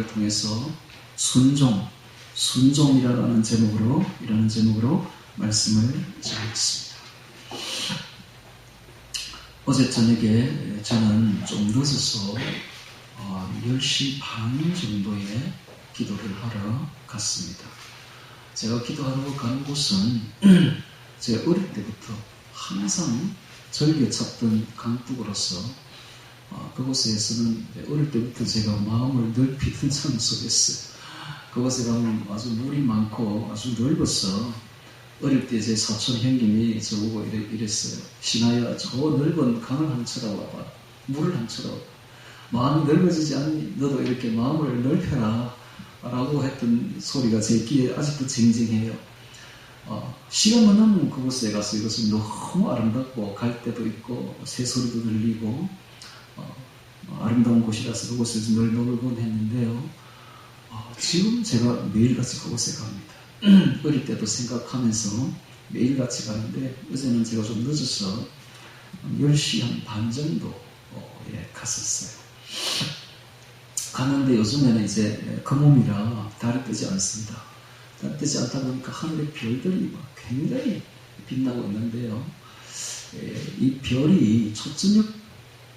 말을 통해서 순종이라는 제목으로 말씀을 드리겠습니다. 어제 저녁에 저는 좀 늦어서 10시 반 정도에 기도를 하러 갔습니다. 제가 기도하러 간 곳은 제가 어릴 때부터 항상 절개 찾던 강둑으로서 그곳에서는 어릴 때부터 제가 마음을 넓히던 장소였어요. 그곳에 가면 아주 물이 많고 아주 넓어서 어릴 때 제 사촌 형님이 저보고 이랬어요. 신하야, 저 넓은 강을 한번 쳐다봐봐. 물을 한번 쳐다봐봐. 마음이 넓어지지 않니? 너도 이렇게 마음을 넓혀라 라고 했던 소리가 제 귀에 아직도 쟁쟁해요. 시간만 나면 그곳에 가서 이것은 너무 아름답고 갈대도 있고 새소리도 들리고 아름다운 곳이라서 그곳에서 늘 놀곤 했는데요. 지금 제가 매일같이 그곳에 갑니다. 어릴 때도 생각하면서 매일같이 가는데 어제는 제가 좀 늦어서 10시 한 반 정도 갔었어요. 갔는데 요즘에는 이제 금음이라 달이 뜨지 않습니다. 달이 뜨지 않다 보니까 하늘에 별들이 굉장히 빛나고 있는데요. 이 별이 초저녁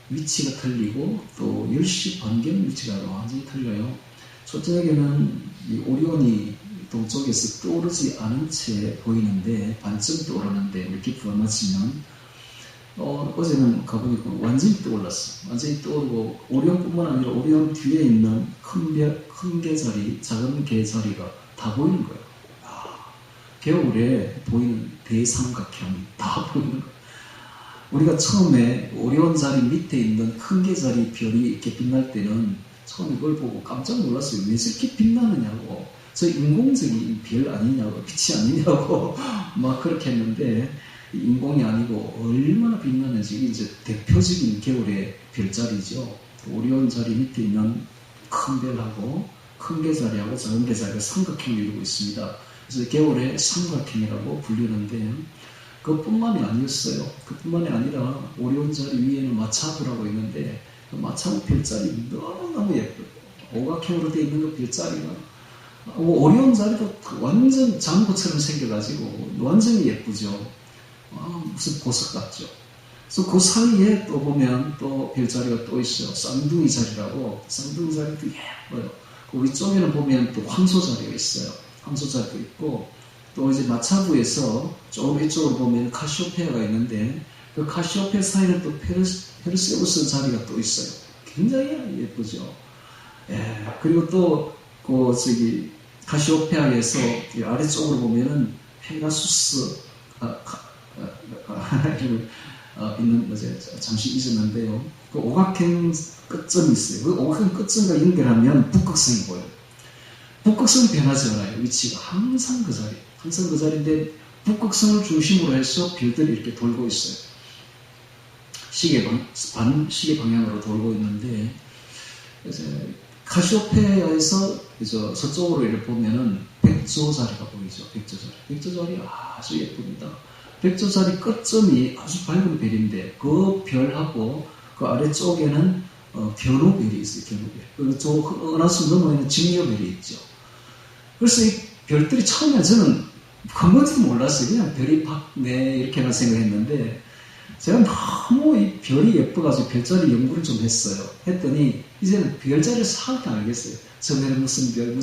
위치가 틀리고 또 10시 반경 위치가 완전히 틀려요. 초저녁에는 이 오리온이 동쪽에서 떠오르지 않은 채 보이는데 반쯤 떠오르는데 이렇게 부어맞히면 어제는 가보니까 완전히 떠올랐어. 완전히 떠오르고 오리온뿐만 아니라 오리온 뒤에 있는 큰 개자리, 작은 개자리가 다 보이는 거예요. 겨울에 보이는 대삼각형이 다 보이는 거예요. 우리가 처음에 오리온 자리 밑에 있는 큰 개자리 별이 이렇게 빛날 때는 처음에 그걸 보고 깜짝 놀랐어요. 왜 저렇게 빛나느냐고. 저 인공적인 별 아니냐고, 빛이 아니냐고 막 그렇게 했는데 인공이 아니고 얼마나 빛나는지 이게 이제 대표적인 겨울의 별자리죠. 오리온 자리 밑에 있는 큰 별하고 큰 개자리하고 작은 개자리가 삼각형을 이루고 있습니다. 그래서 겨울의 삼각형이라고 불리는데 그것뿐만이 아니었어요. 그뿐만이 아니라 오리온 자리 위에는 마차부라고 있는데 그 마차부 별자리 너무너무 예뻐요. 오각형으로 되어 있는 그 별자리가 오리온 자리도 완전 장구처럼 생겨가지고 완전히 예쁘죠. 무슨 보석 같죠. 그래서 그 사이에 또 보면 또 별자리가 또 있어요. 쌍둥이 자리라고. 쌍둥이 자리도 예뻐요. 그 위쪽에는 보면 또 황소 자리가 있어요. 황소 자리도 있고 또 이제 마차부에서 조금 이쪽으로 보면 카시오페아가 있는데 그 카시오페아 사이에는 또 페르세우스 자리가 또 있어요. 굉장히 예쁘죠. 그리고 또 카시오페아에서 아래쪽으로 보면은 페가수스 있는 거죠. 잠시 잊었는데요. 그 오각형 끝점이 있어요. 그 오각형 끝점과 연결하면 북극성이 보여요. 북극성이 변하지 않아요. 위치가 항상 그 자리. 항상 그 자리인데 북극성을 중심으로 해서 별들이 이렇게 돌고 있어요. 시계 방향으로 돌고 있는데 이제 카시오페아에서 서쪽으로 이렇게 보면은 백조자리가 보이죠. 백조자리 아주 예쁩니다. 백조자리 끝점이 아주 밝은 별인데 그 별하고 그 아래쪽에는 견우별이 있어요. 견우별. 그리고 저 은하수 너머에는 직녀별이 있죠. 그래서 이 별들이 처음에 저는 그건지도 몰랐어요. 그냥 별이 밝네 이렇게만 생각했는데 제가 너무 이 별이 예뻐가지고 별자리 연구를 좀 했어요. 했더니 이제는 별자리를 싹 알겠어요. 저번에는 무슨 별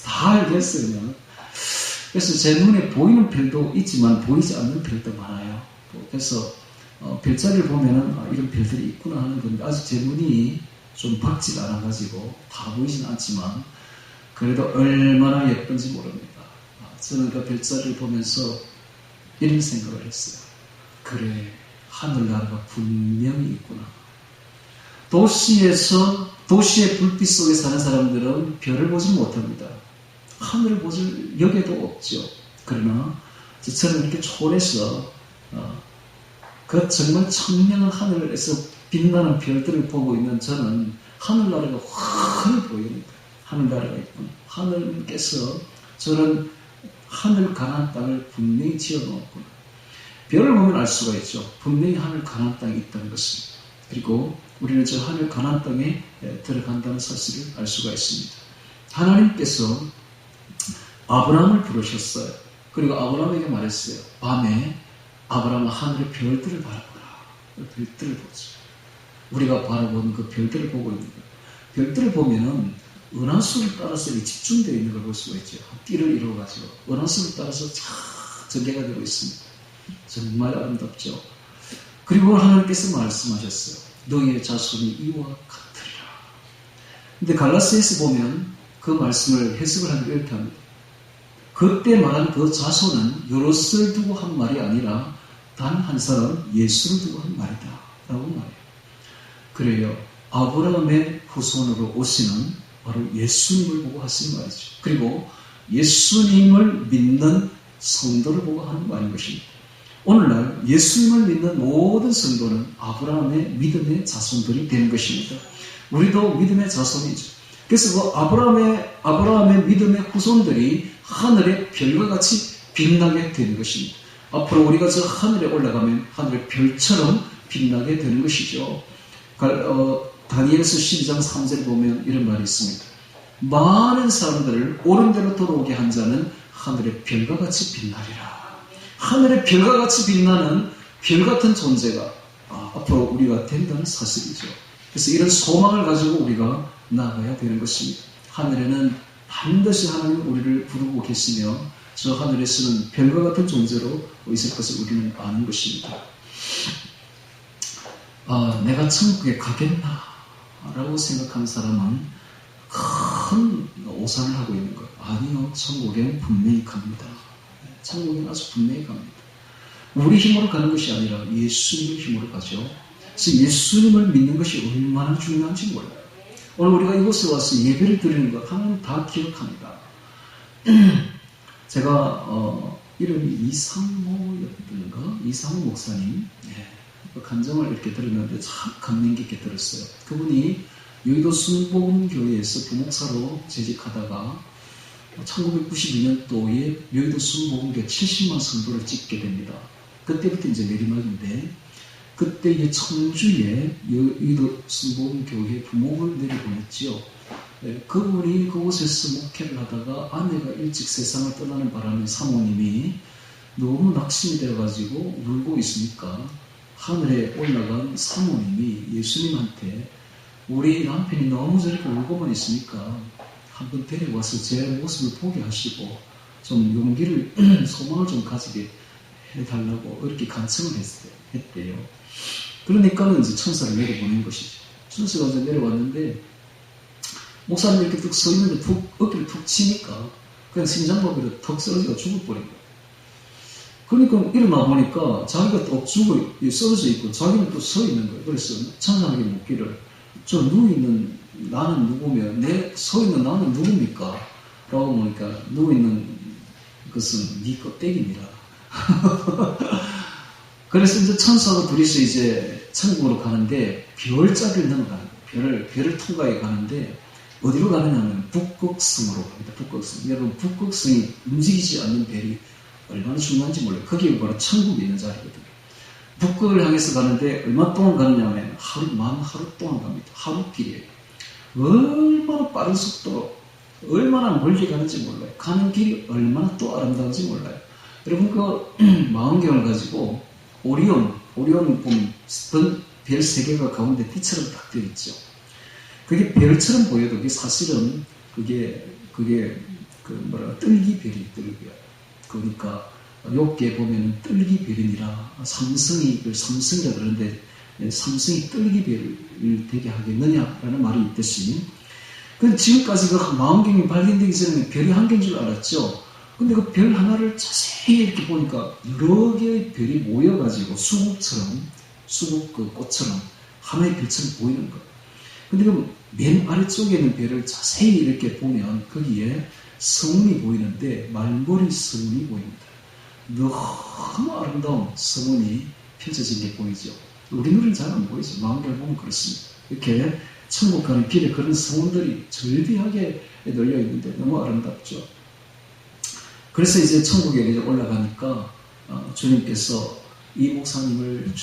다 알겠어요. 그냥. 그래서 제 눈에 보이는 별도 있지만 보이지 않는 별도 많아요. 그래서 별자리를 보면은 이런 별들이 있구나 하는 건데 아직 제 눈이 좀 밝지가 않아가지고 다 보이진 않지만 그래도 얼마나 예쁜지 모릅니다. 저는 그 별자리를 보면서 이런 생각을 했어요. 그래, 하늘나라가 분명히 있구나. 도시의 불빛 속에 사는 사람들은 별을 보지 못합니다. 하늘을 보질 여개도 없죠. 그러나 저처럼 이렇게 초월해서 그 정말 청명한 하늘에서 빛나는 별들을 보고 있는 저는 하늘나라가 확 보입니다. 하늘나라가 있구나. 하늘께서 저는 하늘 가나안 땅을 분명히 지어놓았구나. 별을 보면 알 수가 있죠. 분명히 하늘 가나안 땅이 있다는 것을. 그리고 우리는 저 하늘 가나안 땅에 들어간다는 사실을 알 수가 있습니다. 하나님께서 아브라함을 부르셨어요. 그리고 아브라함에게 말했어요. 밤에 아브라함은 하늘의 별들을 바라보라. 별들을 보죠. 우리가 바라보는 그 별들을 보고 있는 거예요. 별들을 보면은 은하수를 따라서 집중되어 있는 걸 볼 수가 있죠. 띠를 이루어가지고 은하수를 따라서 쫙 전개가 되고 있습니다. 정말 아름답죠. 그리고 하나님께서 말씀하셨어요. 너희의 자손이 이와 같으리라. 근데 갈라스에서 보면 그 말씀을 해석을 하면 이렇게 합니다. 그때 말한 그 자손은 여럿을 두고 한 말이 아니라 단 한 사람 예수를 두고 한 말이다 라고 말해요. 그래요. 아브라함의 후손으로 오시는 바로 예수님을 보고 하신 말이죠. 그리고 예수님을 믿는 성도를 보고 하는 말인 것입니다. 오늘날 예수님을 믿는 모든 성도는 아브라함의 믿음의 자손들이 되는 것입니다. 우리도 믿음의 자손이죠. 그래서 그 아브라함의 믿음의 후손들이 하늘의 별과 같이 빛나게 되는 것입니다. 앞으로 우리가 저 하늘에 올라가면 하늘의 별처럼 빛나게 되는 것이죠. 다니엘서 12장 3절에 보면 이런 말이 있습니다. 많은 사람들을 옳은 대로 돌아오게 한 자는 하늘의 별과 같이 빛나리라. 하늘의 별과 같이 빛나는 별 같은 존재가 앞으로 우리가 된다는 사실이죠. 그래서 이런 소망을 가지고 우리가 나아가야 되는 것입니다. 하늘에는 반드시 하나님 우리를 부르고 계시며 저 하늘에서는 별과 같은 존재로 있을 것을 우리는 아는 것입니다. 내가 천국에 가겠나 라고 생각하는 사람은 큰 오산을 하고 있는 거예요. 아니요, 천국엔 분명히 갑니다. 천국엔 아주 분명히 갑니다. 우리 힘으로 가는 것이 아니라 예수님의 힘으로 가죠. 그래서 예수님을 믿는 것이 얼마나 중요한지 몰라요. 오늘 우리가 이곳에 와서 예배를 드리는 것 하나님 다 기억합니다. 제가 이름이 이상호 목사님 간증을 이렇게 들었는데 참 감명 깊게 들었어요. 그분이 여의도 순복음교회에서 부목사로 재직하다가 1992년도에 여의도 순복음교회 70만 성도를 찍게 됩니다. 그때부터 이제 내리막인데 그때 이제 청주에 여의도 순복음교회 부목을 내려보냈지요. 그분이 그곳에서 목회를 하다가 아내가 일찍 세상을 떠나는 바람에 사모님이 너무 낙심이 되어가지고 울고 있으니까 하늘에 올라간 사모님이 예수님한테 우리 남편이 너무 저렇게 울고만 있으니까 한번 데려와서 제 모습을 보게 하시고 좀 용기를 소망을 좀 가지게 해달라고 이렇게 간청을 했대요. 그러니까는 이제 천사를 내려보낸 것이죠. 천사가 이제 내려왔는데 목사님이 이렇게 뚝 서 있는데 어깨를 툭 치니까 그냥 심장마비로 턱 쓰러지가 죽어버린 거예요. 그러니까 일어나 보니까 자기가 또 쓰러져 있고 자기는 또 서 있는 거예요. 그래서 천사에게 묻기를 저 누워있는 나는 누구며 서 있는 나는 누굽니까? 라고 보니까 누워있는 것은 네 껍데기입니다. 그래서 이제 천사가 둘이서 이제 천국으로 가는데 별자리를 넘어가는 거예요. 별을 통과해 가는데 어디로 가느냐면 북극성으로 갑니다. 북극성. 여러분 북극성이 움직이지 않는 별이 얼마나 중요한지 몰라요. 거기가 바로 천국에 있는 자리거든요. 북극을 향해서 가는데 얼마 동안 가느냐면 하루 동안 갑니다. 하루길이에요. 얼마나 빠른 속도로 얼마나 멀리 가는지 몰라요. 가는 길이 얼마나 또 아름다운지 몰라요. 여러분 그 망원경을 가지고 오리온 보면 별 3개가 가운데 띠처럼 딱 되어 있죠. 그게 별처럼 보여도 그게 사실은 그게 뜰기별이 뜰기별. 그러니까 욥기에 보면 뜰기별이니라 삼성이라 그러는데 삼성이 뜰기별을 되게 하겠느냐라는 말이 있듯이 근데 지금까지 그 망원경이 발견되기 전에 별이 한 개인 줄 알았죠. 근데 그 별 하나를 자세히 이렇게 보니까 여러 개의 별이 모여가지고 수국 그 꽃처럼 하나의 별처럼 보이는 거예요. 근데 그 맨 아래쪽에 있는 별을 자세히 이렇게 보면 거기에 성운이 보이는데 말머리 성운이 보입니다. 너무 아름다운 성운이 펼쳐진 게 보이죠. 우리 눈은 잘 안 보이죠. 망원경을 보면 그렇습니다. 이렇게 천국 가는 길에 그런 성운들이 절비하게 널려 있는데 너무 아름답죠. 그래서 이제 천국에 이제 올라가니까 주님께서 이 목사님을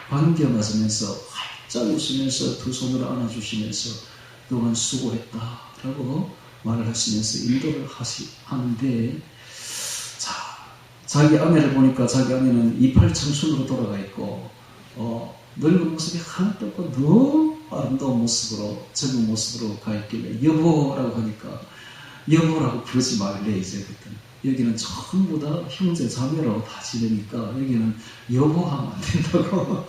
반겨맞으면서 활짝 웃으면서 두 손으로 안아주시면서 그동안 수고했다라고 말을 하시면서 인도를 하는데, 자, 자기 아내를 보니까 자기 아내는 이팔 청춘으로 돌아가 있고, 늙은 모습이 하나도 없고 너무 아름다운 모습으로, 젊은 모습으로 가 있길래 여보라고 하니까 여보라고 부르지 말래 이제부터. 여기는 전부 다 형제 자매로 다 지내니까 여기는 여보하면 안 된다고.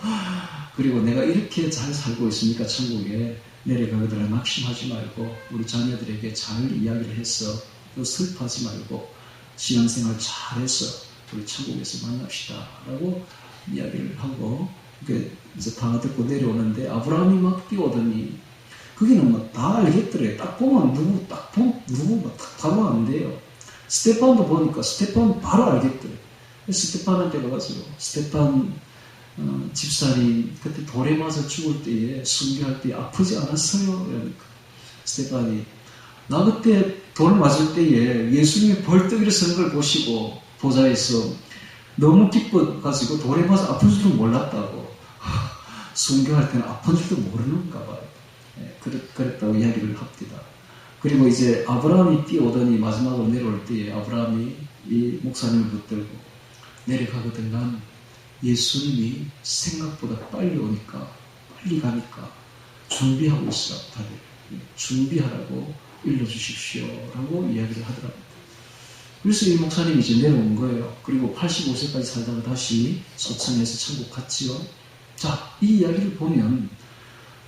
그리고 내가 이렇게 잘 살고 있으니까 천국에 내려가거든 낙심하지 말고 우리 자녀들에게 잘 이야기를 해서 또 슬퍼하지 말고 신앙생활 잘해서 우리 천국에서 만납시다 라고 이야기를 하고 이제 다 듣고 내려오는데 아브라함이 막 뛰어오더니 거기는 막 다 알겠더래. 딱 보면 누구 막 다 안 돼요. 스테판도 보니까 스테판 바로 알겠더래. 스테판한테 가가지고 스테판 집사님 그때 돌에 맞아 죽을 때에 순교할 때 아프지 않았어요? 그러니까 스테판이 나 그때 돌 맞을 때에 예수님이 벌떡 일어서는 걸 보시고 보좌에서 너무 기뻐가지고 돌에 맞아 아픈 줄도 몰랐다고. 순교할 때는 아픈 줄도 모르는가 봐요. 그랬다고 이야기를 합니다. 그리고 이제 아브라함이 뛰어오더니 마지막으로 내려올 때에 아브라함이 이 목사님을 붙들고 내려가거든. 난 예수님이 생각보다 빨리 오니까 빨리 가니까 준비하고 있어. 다들 준비하라고 일러주십시오 라고 이야기를 하더랍니다. 그래서 이 목사님이 이제 내려온 거예요. 그리고 85세까지 살다가 다시 소천에서 천국 갔지요. 자, 이 이야기를 보면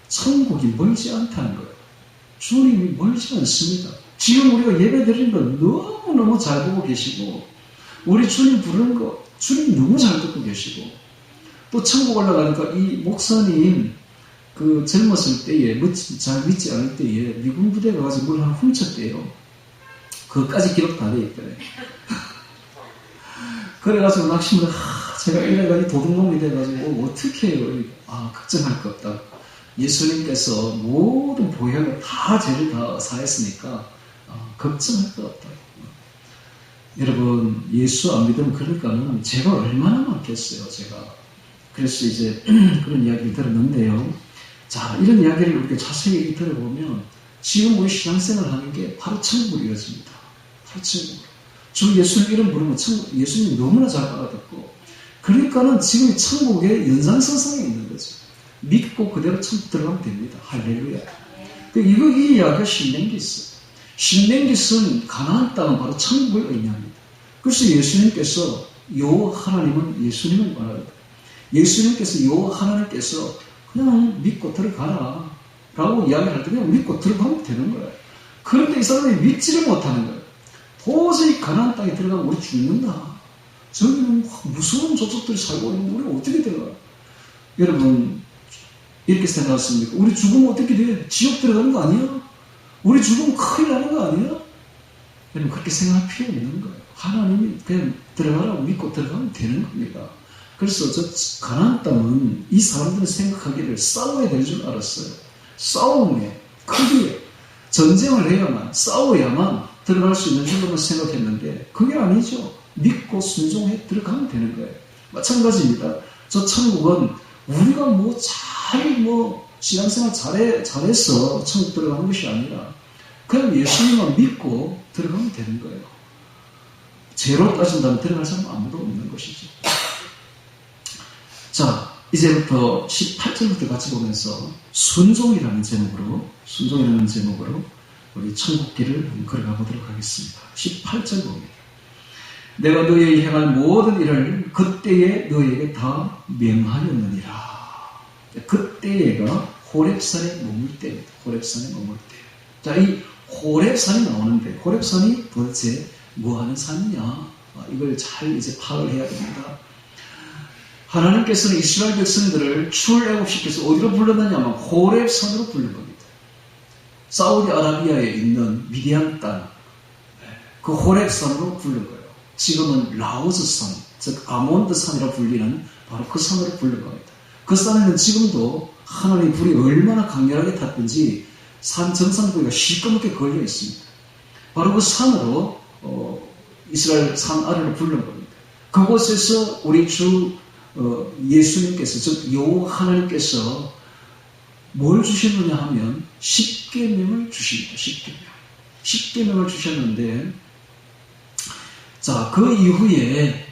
천국이 멀지 않다는 거예요. 주님이 멀지 않습니다. 지금 우리가 예배 드리는 거 너무너무 잘 보고 계시고 우리 주님 부르는 거 주님 너무 잘 듣고 계시고 또 천국 올라가니까 이 목사님 그 젊었을 때에 잘 믿지 않을 때에 미군 부대에 가가지고 뭘 하나 훔쳤대요. 그것까지 기록 다 돼 있더래. 그래가지고 낙심을 제가 이래가지고 도둑놈이 돼가지고 어떻게 해요? 걱정할 거 없다. 예수님께서 모든 보혈을 다 죄를 다 사했으니까 걱정할 거 없다. 여러분 예수 안 믿으면 그러니까는 죄가 얼마나 많겠어요. 제가 그래서 이제 그런 이야기를 들었는데요. 자, 이런 이야기를 이렇게 자세히 들어보면 지금 우리 신앙생활을 하는 게 바로 천국으로 이어집니다. 바로 천국으로. 주 예수님 이름 부르면 예수님 너무나 잘 알아듣고 그러니까는 지금 천국의 연장선상에 있는 거죠. 믿고 그대로 천국 들어가면 됩니다. 할렐루야. 이 이야기가 신명기서. 신명기서는 가나안 땅은 바로 천국을 의미합니다. 그래서 예수님께서 여호와 하나님은 예수님을 말합니다. 예수님께서 여호와 하나님께서 그냥 믿고 들어가라 라고 이야기할 때 그냥 믿고 들어가면 되는 거예요. 그런데 이 사람이 믿지를 못하는 거예요. 도저히 가나안 땅에 들어가면 우리 죽는다. 저기는 무서운 족속들이 살고 있는데 우리가 어떻게 들어가요? 여러분 이렇게 생각하십니까? 우리 죽으면 어떻게 돼? 지옥 들어가는 거 아니야? 우리 죽으면 큰일 나는 거 아니야? 여러분 그렇게 생각할 필요 없는 거예요. 하나님이 그냥 들어가라고 믿고 들어가면 되는 겁니다. 그래서 저 가나안 땅은 이 사람들은 생각하기를 싸워야 될 줄 알았어요. 싸움에 크게 전쟁을 해야만 싸워야만 들어갈 수 있는 줄로만 생각했는데 그게 아니죠. 믿고 순종해 들어가면 되는 거예요. 마찬가지입니다. 저 천국은 우리가 신앙생활 잘해서 천국 들어가는 것이 아니라 그냥 예수님만 믿고 들어가면 되는 거예요. 죄로 따진다면 들어갈 사람 아무도 없는 것이죠. 자, 이제부터 18절부터 같이 보면서 순종이라는 제목으로 우리 천국길을 걸어가 보도록 하겠습니다. 18절 봅니다. 내가 너희에게 행할 모든 일을 그때에 너희에게 다 명하였느니라. 그때가 호렙산에 머물 때입니다. 호렙산에 머물 때. 자, 이 호렙산이 나오는데 호렙산이 도대체 뭐 하는 산이냐? 이걸 잘 이제 파악을 해야 됩니다. 하나님께서는 이스라엘 백성들을 출애굽시켜서 어디로 불러다냐면 호렙산으로 부른 겁니다. 사우디아라비아에 있는 미디안 땅, 그 호렙산으로 부른 거예요. 지금은 라오스산, 즉 아몬드산이라 불리는 바로 그 산으로 부른 겁니다. 그 산에는 지금도 하나님의 불이 얼마나 강렬하게 탔든지 산 정상부위가 시꺼멓게 걸려 있습니다. 바로 그 산으로 이스라엘 산 아래로 부른 겁니다. 그곳에서 우리 주 예수님께서, 즉 여호와 하나님께서 뭘 주시느냐 하면 십계명을 주십니다. 십계명. 십계명을 주셨는데, 자, 그 이후에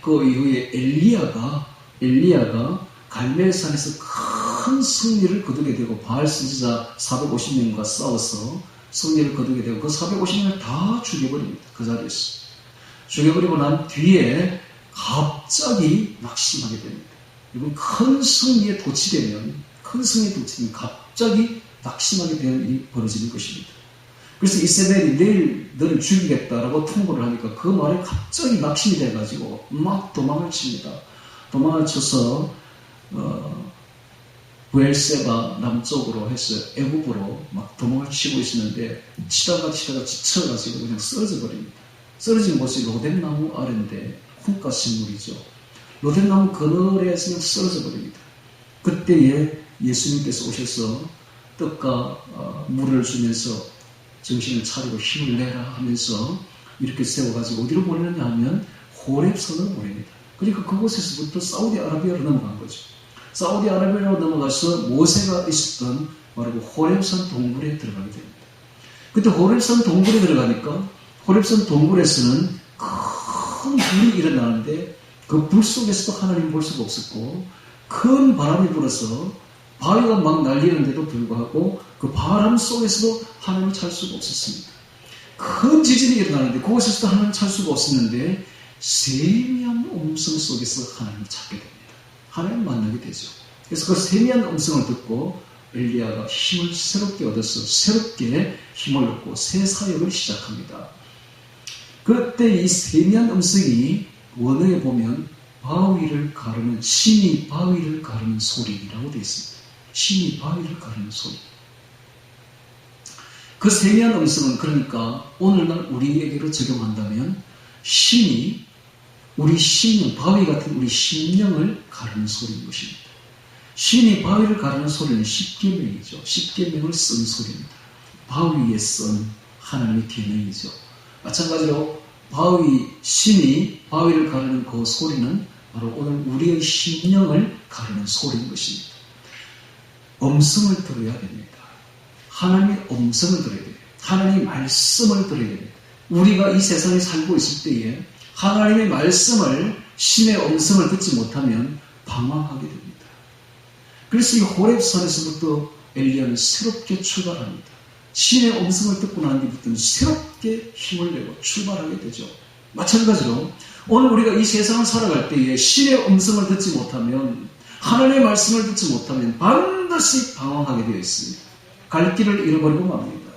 엘리야가 갈멜산에서 큰 승리를 거두게 되고, 바알 선지자 450명과 싸워서 승리를 거두게 되고, 그 450명을 다 죽여버립니다. 그 자리에서. 죽여버리고 난 뒤에 갑자기 낙심하게 됩니다. 이건 큰 승리에 도취되면 갑자기 낙심하게 되는 일이 벌어지는 것입니다. 그래서 이세벨이 내일 너를 죽이겠다라고 통보를 하니까 그 말에 갑자기 낙심이 돼가지고 막 도망을 칩니다. 도망을 쳐서 부엘세바 남쪽으로 해서 애굽으로 막 도망을 치고 있었는데 치다가 지쳐가지고 그냥 쓰러져 버립니다. 쓰러진 곳이 로뎀나무 아래인데 콩가 식물이죠. 로뎀나무 그늘에서 그냥 쓰러져 버립니다. 그때에 예수님께서 오셔서 떡과 물을 주면서 정신을 차리고 힘을 내라 하면서 이렇게 세워가지고 어디로 보내느냐 하면 호렙산으로 보냅니다. 그러니까 그곳에서부터 사우디아라비아로 넘어간 거죠. 사우디아라비아로 넘어가서 모세가 있었던 바로 호렙산 동굴에 들어가게 됩니다. 그때 호렙산 동굴에 들어가니까 호렙산 동굴에서는 큰 불이 일어나는데 그 불 속에서도 하나님 볼 수가 없었고, 큰 바람이 불어서 바위가 막 날리는데도 불구하고 그 바람 속에서도 하나님을 찾을 수가 없었습니다. 큰 지진이 일어나는데 그곳에서도 하나님을 찾을 수가 없었는데 세미한 음성 속에서 하나님을 찾게 됩니다. 하나님을 만나게 되죠. 그래서 그 세미한 음성을 듣고 엘리야가 힘을 새롭게 얻어서 새롭게 힘을 얻고 새 사역을 시작합니다. 그때 이 세미한 음성이 원어에 보면 바위를 가르는, 신이 바위를 가르는 소리라고 되어 있습니다. 신이 바위를 가르는 소리. 그 세미한 음성은 그러니까 오늘날 우리에게로 적용한다면 신이 우리 심령, 바위 같은 우리 심령을 가르는 소리인 것입니다. 신이 바위를 가르는 소리는 십계명이죠. 십계명을 쓴 소리입니다. 바위에 쓴 하나님의 계명이죠. 마찬가지로 신이 바위를 가르는 그 소리는 바로 오늘 우리의 심령을 가르는 소리인 것입니다. 음성을 들어야 됩니다. 하나님의 음성을 들어야 됩니다. 하나님의 말씀을 들어야 됩니다. 우리가 이 세상에 살고 있을 때에 하나님의 말씀을, 신의 음성을 듣지 못하면 방황하게 됩니다. 그래서 이 호렙산에서부터 엘리야는 새롭게 출발합니다. 신의 음성을 듣고 난 뒤부터는 새롭게 힘을 내고 출발하게 되죠. 마찬가지로 오늘 우리가 이 세상을 살아갈 때에 신의 음성을 듣지 못하면, 하나님의 말씀을 듣지 못하면 반드시 방황하게 되어 있습니다. 갈 길을 잃어버리고 맙니다.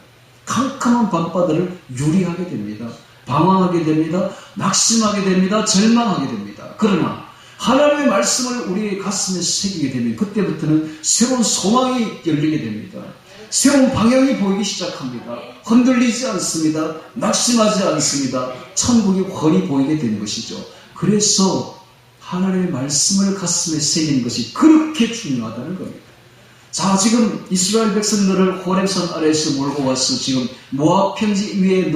캄캄한 밤바다를 유리하게 됩니다. 방황하게 됩니다. 낙심하게 됩니다. 절망하게 됩니다. 그러나 하나님의 말씀을 우리의 가슴에 새기게 되면 그때부터는 새로운 소망이 열리게 됩니다. 새로운 방향이 보이기 시작합니다. 흔들리지 않습니다. 낙심하지 않습니다. 천국이 훤히 보이게 되는 것이죠. 그래서 하나님의 말씀을 가슴에 새기는 것이 그렇게 중요하다는 겁니다. 자, 지금 이스라엘 백성들을 호렙산 아래에서 몰고 와서 지금 모압 평지 위에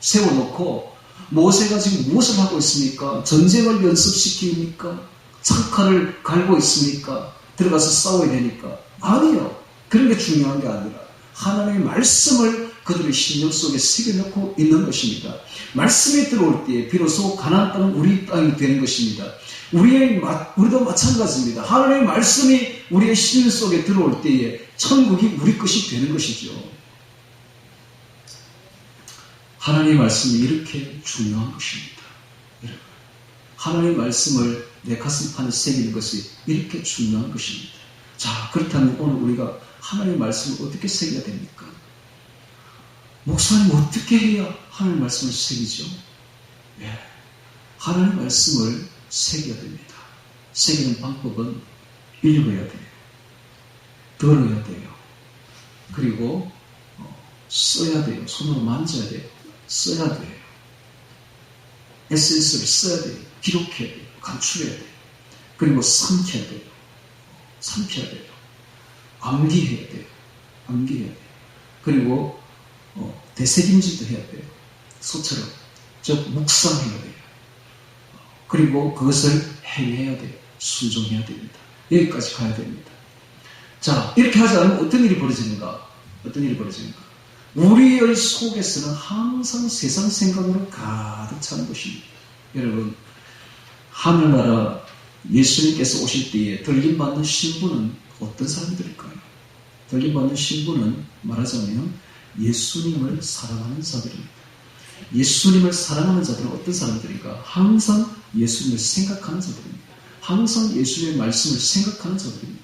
세워놓고 모세가 지금 무엇을 하고 있습니까? 전쟁을 연습시킵니까? 창칼을 갈고 있습니까? 들어가서 싸워야 되니까? 아니요. 그런 게 중요한 게 아니라 하나님의 말씀을 그들의 심령 속에 새겨놓고 있는 것입니다. 말씀이 들어올 때에 비로소 가나안 땅은 우리 땅이 되는 것입니다. 우리도 마찬가지입니다. 하나님의 말씀이 우리의 심령 속에 들어올 때에 천국이 우리 것이 되는 것이죠. 하나님의 말씀이 이렇게 중요한 것입니다. 하나님의 말씀을 내 가슴판에 새기는 것이 이렇게 중요한 것입니다. 자, 그렇다면 오늘 우리가 하나님의 말씀을 어떻게 새겨야 됩니까? 목사님 어떻게 해야 하나님의 말씀을 새기죠? 예, 하나님의 말씀을 새겨야 됩니다. 새기는 방법은 읽어야 돼요. 들어야 돼요. 그리고 써야 돼요. 손으로 만져야 돼요. 써야 돼요. 에센스를 써야 돼요. 기록해야 돼요. 간추려야 돼요. 그리고 삼켜야 돼요. 삼켜야 돼요. 암기해야 돼요. 암기해야 돼요. 그리고 되새김질도 해야 돼요. 소처럼. 즉 묵상해야 돼요. 그리고 그것을 행해야 돼요. 순종해야 됩니다. 여기까지 가야 됩니다. 자, 이렇게 하지 않으면 어떤 일이 벌어지는가? 어떤 일이 벌어지는가? 우리의 속에서는 항상 세상 생각으로 가득 차는 것입니다. 여러분, 하늘나라 예수님께서 오실 때에 들림받는 신부는 어떤 사람들일까요? 들림받는 신부는 말하자면 예수님을 사랑하는 자들입니다. 예수님을 사랑하는 자들은 어떤 사람들인가? 항상 예수님을 생각하는 자들입니다. 항상 예수님의 말씀을 생각하는 자들입니다.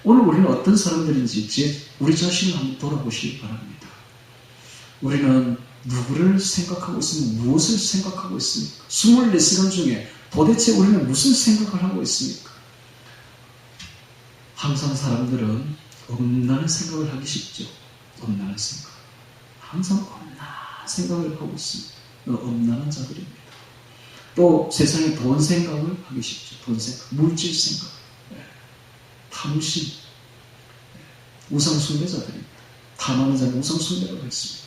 오늘 우리는 어떤 사람들인지 우리 자신을 한번 돌아보시기 바랍니다. 우리는 누구를 생각하고 있습니까? 무엇을 생각하고 있습니까? 24시간 중에 도대체 우리는 무슨 생각을 하고 있습니까? 항상 사람들은 엄난한 생각을 하기 쉽죠. 엄난한 생각. 항상 엄난한 생각을 하고 있습니다. 엄난한 자들입니다. 또 세상에 돈 생각을 하기 쉽죠. 돈 생각, 물질 생각, 탐심, 우상 숭배자들입니다. 탐하는 자는 우상 숭배라고 했습니다.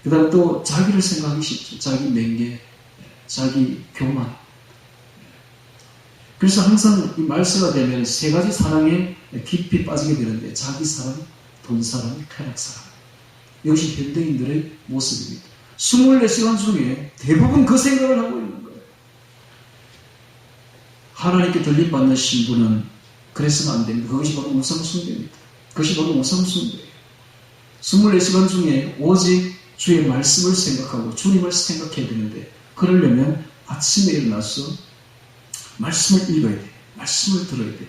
그 다음 또 자기를 생각하기 쉽죠. 자기 맹계, 자기 교만. 그래서 항상 이 말세가 되면 세 가지 사랑에 깊이 빠지게 되는데 자기 사랑, 돈 사랑, 쾌락 사랑. 이것이 현대인들의 모습입니다. 24시간 중에 대부분 그 생각을 하고 있는 거예요. 하나님께 들림받는 신부는 그래서는 안 됩니다. 그것이 바로 우상숭배입니다. 그것이 바로 우상숭배예요. 24시간 중에 오직 주의 말씀을 생각하고 주님을 생각해야 되는데 그러려면 아침에 일어나서 말씀을 읽어야 돼. 말씀을 들어야 돼.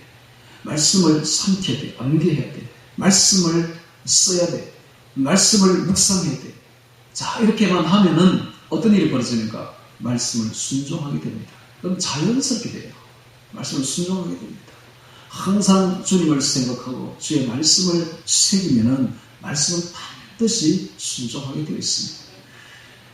말씀을 삼켜야 돼. 암기해야 돼. 말씀을 써야 돼. 말씀을 묵상해야 돼. 자, 이렇게만 하면은 어떤 일이 벌어지는가? 말씀을 순종하게 됩니다. 그럼 자연스럽게 돼요. 말씀을 순종하게 됩니다. 항상 주님을 생각하고 주의 말씀을 새기면은 말씀은 반드시 순종하게 되어 있습니다.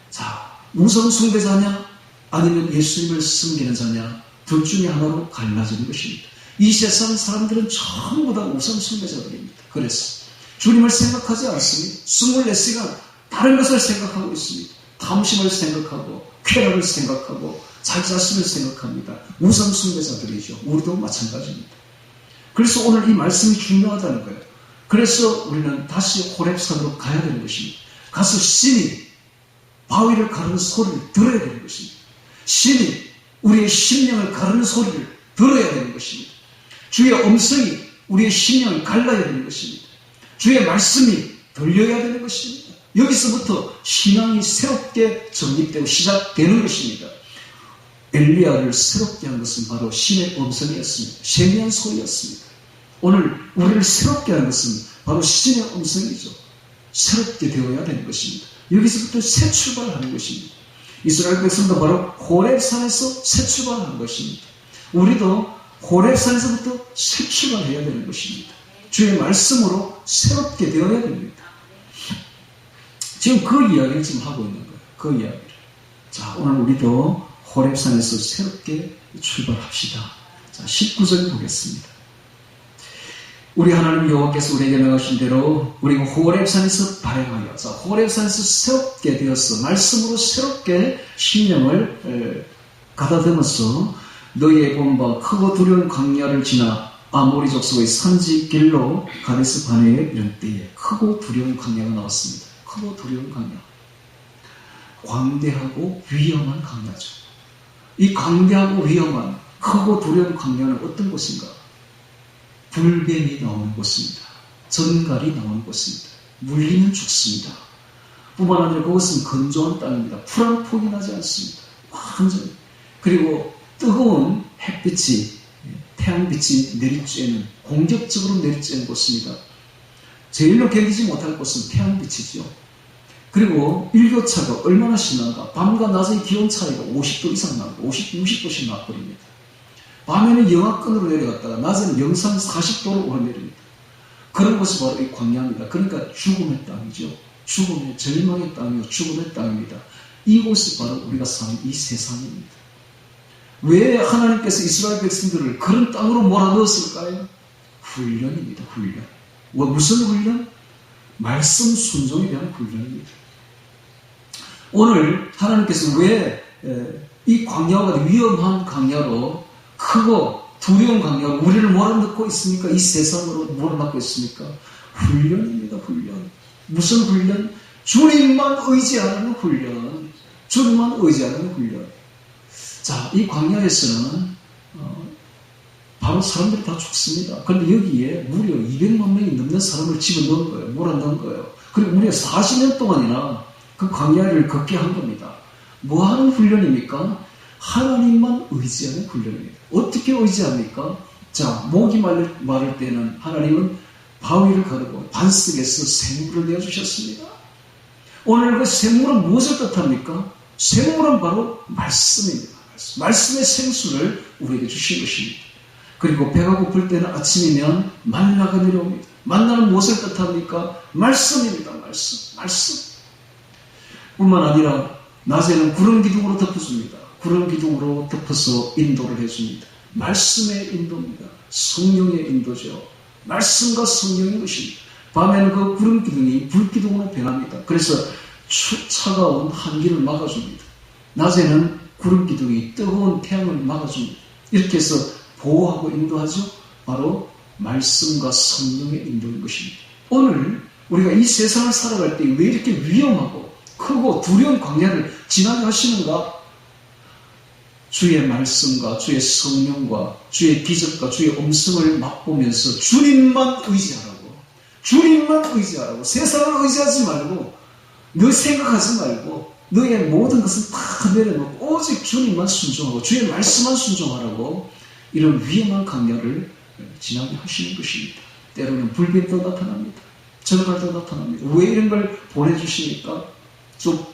자, 우상 숭배자냐 아니면 예수님을 섬기는 자냐 둘 중에 하나로 갈라지는 것입니다. 이 세상 사람들은 전부 다 우상 숭배자들입니다. 그래서 주님을 생각하지 않습니다. 24시간 다른 것을 생각하고 있습니다. 탐심을 생각하고 쾌락을 생각하고 자기 자신을 생각합니다. 우상 숭배자들이죠. 우리도 마찬가지입니다. 그래서 오늘 이 말씀이 중요하다는 거예요. 그래서 우리는 다시 호렙산으로 가야 되는 것입니다. 가서 신이 바위를 가르는 소리를 들어야 되는 것입니다. 신이 우리의 심령을 가르는 소리를 들어야 되는 것입니다. 주의 음성이 우리의 심령을 갈라야 되는 것입니다. 주의 말씀이 들려야 되는 것입니다. 여기서부터 신앙이 새롭게 정립되고 시작되는 것입니다. 엘리야를 새롭게 한 것은 바로 신의 음성이었습니다. 세미한 소리였습니다. 오늘 우리를 새롭게 하는 것은 바로 신의 음성이죠. 새롭게 되어야 되는 것입니다. 여기서부터 새 출발하는 것입니다. 이스라엘 백성도 바로 호렙산에서 새 출발하는 것입니다. 우리도 호렙산에서부터 새 출발해야 되는 것입니다. 주의 말씀으로 새롭게 되어야 됩니다. 지금 그 이야기를 지금 하고 있는 거예요. 그 이야기를. 자, 오늘 우리도 호렙산에서 새롭게 출발합시다. 자, 19절 보겠습니다. 우리 하나님 여호와께서 우리에게 명하신 대로 우리가 호렙산에서 발행하여, 자, 호렙산에서 새롭게 되어서 말씀으로 새롭게 심령을 가다듬어서 너희의 본 바 크고 두려운 광야를 지나 아모리 족속의 산지 길로 가데스 바네에 이른 때에 크고 두려운 광야가 나왔습니다. 크고 두려운 광야. 광대하고 위험한 광야죠. 이 광대하고 위험한 크고 두려운 광야는 어떤 곳인가? 불뱀이 나오는 곳입니다. 전갈이 나오는 곳입니다. 물리면 죽습니다. 뿐만 아니라 그것은 건조한 땅입니다. 풀 한 폭이 나지 않습니다. 완전히. 그리고 뜨거운 햇빛이, 태양빛이 내리쬐는, 공격적으로 내리쬐는 곳입니다. 제일로 견디지 못할 곳은 태양빛이죠. 그리고 일교차가 얼마나 심한가? 밤과 낮의 기온 차이가 50도 이상 납니다. 50, 60도씩 나버립니다. 밤에는 영하권으로 내려갔다가 낮에는 영상 40도로 오르내립니다. 그런 곳이 바로 이 광야입니다. 그러니까 죽음의 땅이죠. 죽음의 절망의 땅이요, 죽음의 땅입니다. 이곳이 바로 우리가 사는 이 세상입니다. 왜 하나님께서 이스라엘 백성들을 그런 땅으로 몰아넣었을까요? 훈련입니다. 훈련. 무슨 훈련? 말씀 순종에 대한 훈련입니다. 오늘 하나님께서 왜 이 광야가 위험한 광야로, 크고 두려운 광야로 우리를 몰아넣고 있습니까? 이 세상으로 몰아넣고 있습니까? 훈련입니다. 훈련. 무슨 훈련? 주님만 의지하는 훈련. 주님만 의지하는 훈련. 자, 이 광야에서는 바로 사람들이 다 죽습니다. 그런데 여기에 무려 200만 명이 넘는 사람을 집어넣은 거예요. 몰아넣은 거예요. 그리고 무려 40년 동안이나 그 광야를 걷게 한 겁니다. 뭐 하는 훈련입니까? 하나님만 의지하는 훈련입니다. 어떻게 의지합니까? 자, 목이 마를 때는 하나님은 바위를 가르고 반석에서 샘물을 내어주셨습니다. 오늘 그 샘물은 무엇을 뜻합니까? 샘물은 바로 말씀입니다. 말씀의 생수를 우리에게 주신 것입니다. 그리고 배가 고플 때는 아침이면 만나가 내려옵니다. 만나는 무엇을 뜻합니까? 말씀입니다. 말씀. 뿐만 아니라 낮에는 구름 기둥으로 덮어줍니다. 구름 기둥으로 덮어서 인도를 해줍니다. 말씀의 인도입니다. 성령의 인도죠. 말씀과 성령의 것입니다. 밤에는 그 구름 기둥이 불 기둥으로 변합니다. 그래서 차가운 한기를 막아줍니다. 낮에는 구름 기둥이 뜨거운 태양을 막아줍니다. 이렇게 해서 보호하고 인도하죠. 바로 말씀과 성령의 인도인 것입니다. 오늘 우리가 이 세상을 살아갈 때 왜 이렇게 위험하고 크고 두려운 광야를 지나게 하시는가? 주의 말씀과 주의 성령과 주의 기적과 주의 음성을 맛보면서 주님만 의지하라고. 주님만 의지하라고. 세상을 의지하지 말고 너 생각하지 말고 너의 모든 것을 다 내려놓고 오직 주님만 순종하고 주의 말씀만 순종하라고 이런 위험한 광야를 지나게 하시는 것입니다. 때로는 불빛도 나타납니다. 정갈도 나타납니다. 왜 이런 걸 보내주십니까? 좀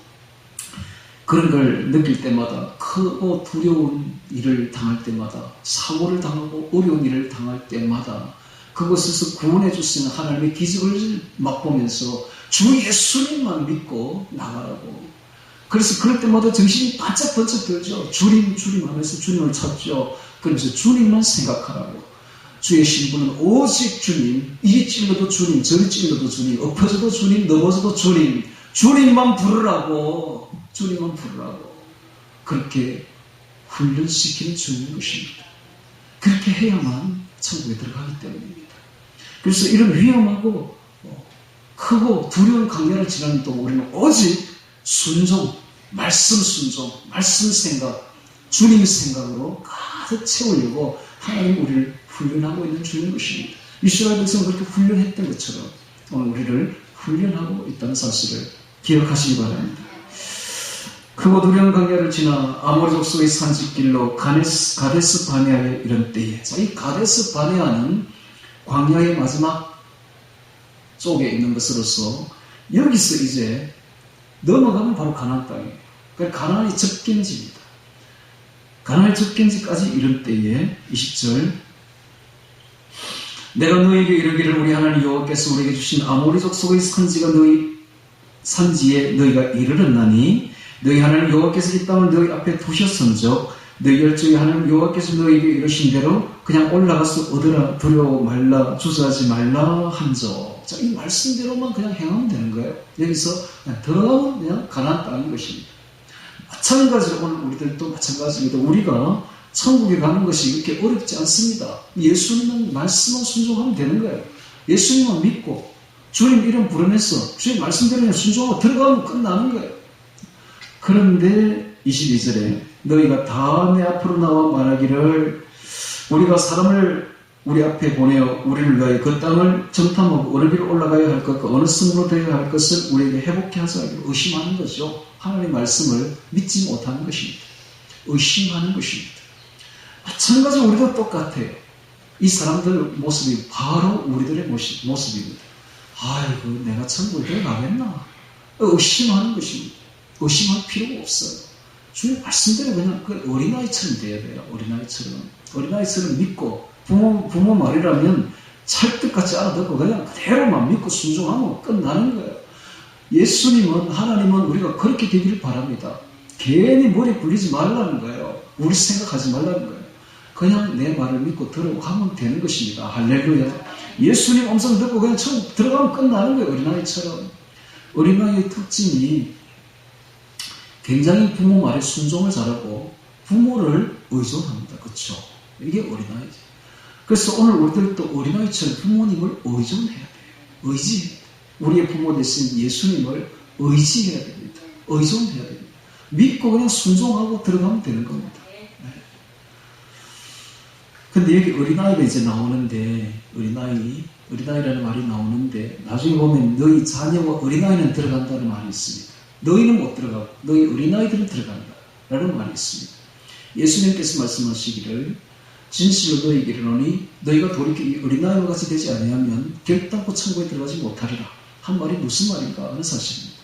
그런 걸 느낄 때마다 크고 두려운 일을 당할 때마다 사고를 당하고 어려운 일을 당할 때마다 그것에서 구원해 주시는 하나님의 기적을 맛보면서 주 예수님만 믿고 나가라고. 그래서 그럴 때마다 정신이 반짝반짝 들죠. 주님 하면서 주님을 찾죠. 그러면서 주님만 생각하라고. 주의 신분은 오직 주님. 이리 찔러도 주님, 저리 찔러도 주님, 엎어져도 주님, 넘어져도 주님. 주님만 부르라고. 주님만 부르라고. 그렇게 훈련시키는 주님인 것입니다. 그렇게 해야만 천국에 들어가기 때문입니다. 그래서 이런 위험하고 크고 두려운 광야를 지나는 동안 우리는 오직 순종, 말씀 순종, 말씀 생각, 주님의 생각으로 가득 채우려고 하나님 우리를 훈련하고 있는 주인 것입니다. 이스라엘 백성은 그렇게 훈련했던 것처럼 오늘 우리를 훈련하고 있다는 사실을 기억하시기 바랍니다. 크고 두려운 광야를 지나 아모리 족속의 산지길로 가데스 바네아에 이른 때에, 자, 이 가데스 바네아는 광야의 마지막 쪽에 있는 것으로서 여기서 이제 넘어가면 바로 가나안 땅이에요. 그러니까 가나안이 접견지입니다. 가나안의 접견지까지 이른 때에 20절 내가 너에게 이르기를 우리 하나님 여호와께서 우리에게 주신 아모리 족속의 산지가 너희 산지에 너희가 이르렀나니 너희 하나님 여호와께서 이 땅을 너희 앞에 두셨은즉 너희 열정이 하나님 여호와께서 너희에게 이르신 대로 그냥 올라가서 얻으라 두려워 말라 주저하지 말라 한적. 자, 이 말씀대로만 그냥 행하면 되는 거예요. 여기서 그냥 들어가면 그냥 가나안 땅인 것입니다. 마찬가지로 오늘 우리들도 마찬가지입니다. 우리가 천국에 가는 것이 이렇게 어렵지 않습니다. 예수님은 말씀만 순종하면 되는 거예요. 예수님만 믿고 주님 이름 부르면서 주의 말씀대로 순종하고 들어가면 끝나는 거예요. 그런데 22절에 너희가 다 내 앞으로 나와 말하기를 우리가 사람을 우리 앞에 보내어 우리를 위하여 그 땅을 정탐하고 어느 길로 올라가야 할 것, 어느 성으로 되어야 할 것을 우리에게 회복해 하자 하기를 의심하는 거죠. 하나님의 말씀을 믿지 못하는 것입니다. 의심하는 것입니다. 마찬가지로 우리도 똑같아요. 이 사람들 모습이 바로 우리들의 모습입니다. 아이고 내가 천국에 가겠나? 의심하는 것입니다. 의심할 필요가 없어요. 주의 말씀대로 그냥 그 어린아이처럼 돼야 돼요. 어린아이처럼 믿고 부모 말이라면 찰떡같이 알아듣고 그냥 그대로만 믿고 순종하면 끝나는 거예요. 예수님은 하나님은 우리가 그렇게 되기를 바랍니다. 괜히 머리 굴리지 말라는 거예요. 우리 생각하지 말라는 거예요. 그냥 내 말을 믿고 들어가면 되는 것입니다. 할렐루야. 예수님 음성 듣고 그냥 처음 들어가면 끝나는 거예요. 어린아이처럼. 어린아이의 특징이 굉장히 부모 말에 순종을 잘하고 부모를 의존합니다. 그렇죠? 이게 어린아이죠. 그래서 오늘 우리들도 어린아이처럼 부모님을 의존해야 돼요. 의지해야 돼요. 우리의 부모 되신 예수님을 의지해야 됩니다. 의존해야 됩니다. 믿고 그냥 순종하고 들어가면 되는 겁니다. 근데 여기 어린아이가 이제 나오는데, 어린아이라는 말이 나오는데, 나중에 보면 너희 자녀와 어린아이는 들어간다는 말이 있습니다. 너희는 못 들어가고, 너희 어린아이들은 들어간다. 라는 말이 있습니다. 예수님께서 말씀하시기를, 진실로 너희에게 이르노니, 너희가 돌이켜 이 어린아이와 같이 되지 아니하면 결단코 천국에 들어가지 못하리라. 한 말이 무슨 말인가 하는 사실입니다.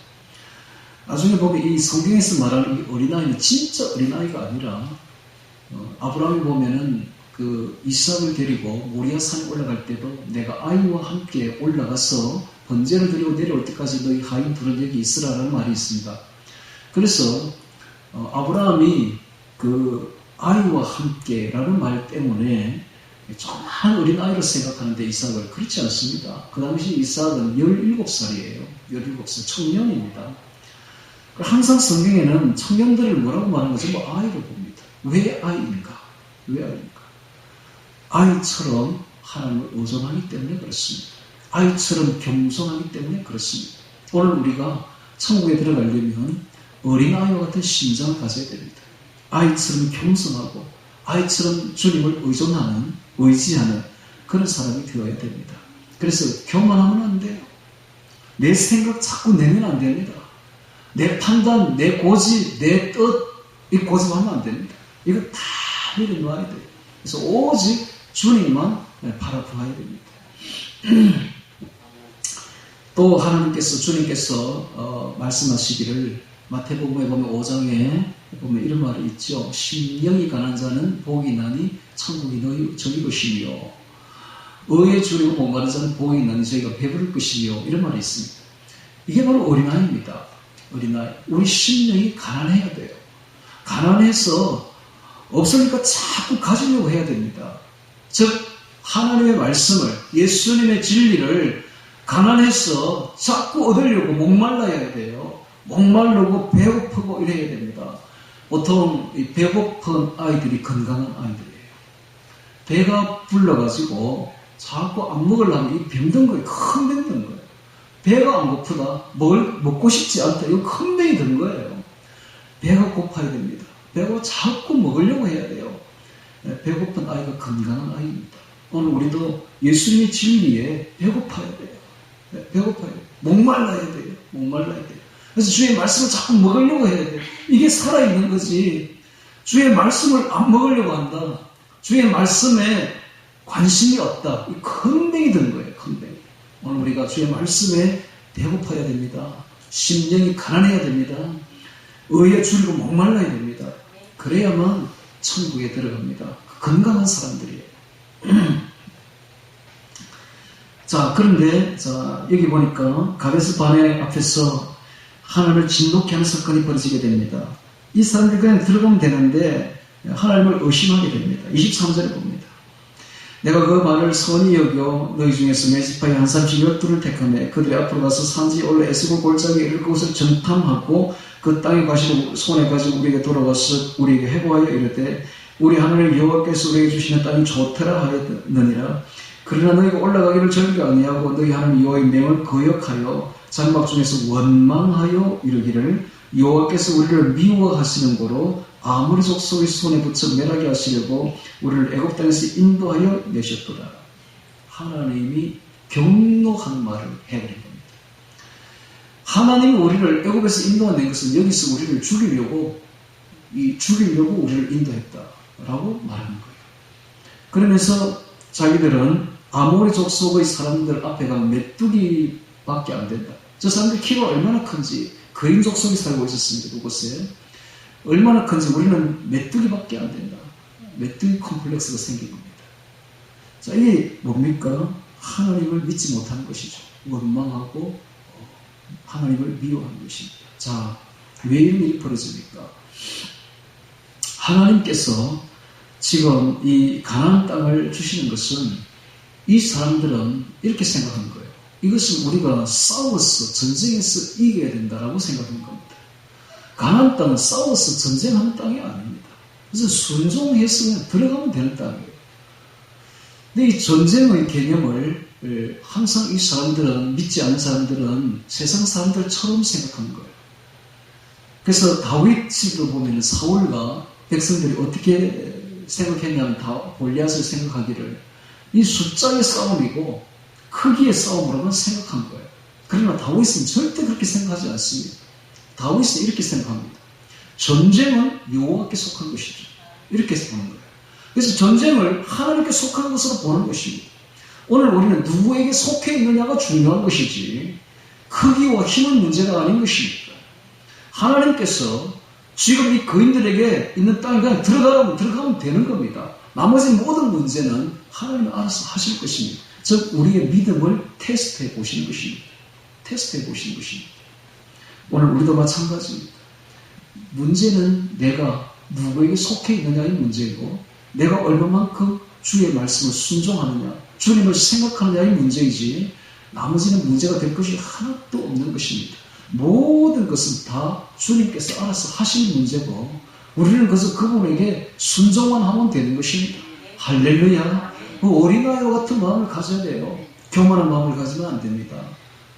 나중에 보면 이 성경에서 말하는 이 어린아이는 진짜 어린아이가 아니라, 아브라함이 보면은 그 이삭을 데리고 모리아 산에 올라갈 때도 내가 아이와 함께 올라가서 번제를 드리고 내려올 때까지 너희 하인 둘은 여기 있으라는 말이 있습니다. 그래서 아브라함이 그 아이와 함께라는 말 때문에 정말 어린아이로 생각하는데 이삭을 그렇지 않습니다. 그 당시 이삭은 17살이에요. 17살 청년입니다. 항상 성경에는 청년들을 뭐라고 말하는 거죠? 뭐 아이로 봅니다. 왜 아이인가? 왜 아이인가? 아이처럼 하나님을 의존하기 때문에 그렇습니다. 아이처럼 겸손하기 때문에 그렇습니다. 오늘 우리가 천국에 들어가려면 어린아이와 같은 심장을 가져야 됩니다. 아이처럼 겸손하고 아이처럼 주님을 의지하는 그런 사람이 되어야 됩니다. 그래서 교만하면 안 돼요. 내 생각 자꾸 내면 안 됩니다. 내 판단, 내 고집, 내 뜻, 이 고집하면 안 됩니다. 이거 다 내려놓아야 돼요. 그래서 오직 주님만 바라보아야 됩니다. 또 하나님께서, 주님께서 말씀하시기를 마태복음에 보면 5장에 보면 이런 말이 있죠. 심령이 가난한 자는 복이 나니 천국이 저희 것이며 의에 주리고 목마른 자는 복이 나니 저희가 배부를 것이며 이런 말이 있습니다. 이게 바로 어린아이입니다. 어린아이. 우리 심령이 가난해야 돼요. 가난해서 없으니까 자꾸 가지려고 해야 됩니다. 즉 하나님의 말씀을, 예수님의 진리를 가난해서 자꾸 얻으려고 목말라야 돼요. 목마르고 배고프고 이래야 됩니다. 보통 이 배고픈 아이들이 건강한 아이들이에요. 배가 불러가지고 자꾸 안 먹으려면 이 병든 거예요. 큰 병 든 거예요. 배가 안 고프다, 먹고 싶지 않다, 이거 큰 병이 든 거예요. 배가 고파야 됩니다. 배가 자꾸 먹으려고 해야 돼요. 배고픈 아이가 건강한 아이입니다. 오늘 우리도 예수님의 진리에 배고파야 돼요. 배고파야 돼요. 목말라야 돼요. 목말라야 돼요. 그래서 주의 말씀을 자꾸 먹으려고 해야 돼요. 이게 살아있는 거지. 주의 말씀을 안 먹으려고 한다. 주의 말씀에 관심이 없다. 이 큰 병이 든 거예요. 큰 병. 오늘 우리가 주의 말씀에 배고파야 됩니다. 심령이 가난해야 됩니다. 의에 줄이고 목말라야 됩니다. 그래야만 천국에 들어갑니다. 건강한 사람들이에요. 자, 그런데 여기 보니까 가데스 바네 앞에서 하나님을 진노케 하는 사건이 벌어지게 됩니다. 이 사람들이 그냥 들어가면 되는데 하나님을 의심하게 됩니다. 23절에 봅니다. 내가 그 말을 선히 여겨 너희 중에서 메지파의 한 사람씩 12를 택하며 그들이 앞으로 가서 산지에 올라 에스고 골짜기에 이를 그곳을 정탐하고 그 땅에 가시고 손에 가지고 우리에게 돌아와서 우리에게 해보하여 이르되 우리 하나님 여호와께서 우리에게 주시는 땅이 좋더라 하였느니라. 그러나 너희가 올라가기를 절개 아니하고 너희 하나님 여호와의 명을 거역하여 장막 중에서 원망하여 이르기를 여호와께서 우리를 미워하시는 고로 아무리 족속의 손에 붙여 멸하게 하시려고 우리를 애굽 땅에서 인도하여 내셨도다. 하나님이 경노한 말을 해버린 겁니다. 하나님이 우리를 애굽에서 인도하는 것은 여기서 우리를 죽이려고 우리를 인도했다라고 말하는 거예요. 그러면서 자기들은 아모리 족속의 사람들 앞에 가면 메뚜기밖에 안 된다. 저 사람들 키가 얼마나 큰지 거인 족속이 살고 있었습니다. 그곳에 얼마나 큰지 우리는 메뚜기밖에 안 된다. 메뚜기 컴플렉스가 생긴 겁니다. 자, 이게 뭡니까? 하나님을 믿지 못하는 것이죠. 원망하고 하나님을 미워하는 것입니다. 자, 왜 이런 일이 벌어집니까? 하나님께서 지금 이 가나안 땅을 주시는 것은 이 사람들은 이렇게 생각한 거예요. 이것은 우리가 싸워서 전쟁에서 이겨야 된다라고 생각한 겁니다. 가나안 땅은 싸워서 전쟁하는 땅이 아닙니다. 그래서 순종해서 그냥 들어가면 되는 땅이에요. 근데 이 전쟁의 개념을 항상 이 사람들은, 믿지 않는 사람들은 세상 사람들처럼 생각하는 거예요. 그래서 다윗도 보면 사울과 백성들이 어떻게 생각했냐면 골리앗을 생각하기를 이 숫자의 싸움이고 크기의 싸움으로만 생각한 거예요. 그러나 다윗은 절대 그렇게 생각하지 않습니다. 다윗은 이렇게 생각합니다. 전쟁은 여호와께 속한 것이죠. 이렇게 보는 거예요. 그래서 전쟁을 하나님께 속한 것으로 보는 것입니다. 오늘 우리는 누구에게 속해 있느냐가 중요한 것이지 크기와 힘은 문제가 아닌 것입니다. 하나님께서 지금 이 거인들에게 있는 땅에 그냥 들어가면 되는 겁니다. 나머지 모든 문제는 하나님이 알아서 하실 것입니다. 즉 우리의 믿음을 테스트해 보시는 것입니다. 테스트해 보시는 것입니다. 오늘 우리도 마찬가지입니다. 문제는 내가 누구에게 속해 있느냐의 문제이고 내가 얼마만큼 주의 말씀을 순종하느냐 주님을 생각하느냐의 문제이지 나머지는 문제가 될 것이 하나도 없는 것입니다. 모든 것은 다 주님께서 알아서 하실 문제고 우리는 그래서 그분에게 순종만 하면 되는 것입니다. 할렐루야. 어린아이와 같은 마음을 가져야 돼요. 교만한 마음을 가지면 안 됩니다.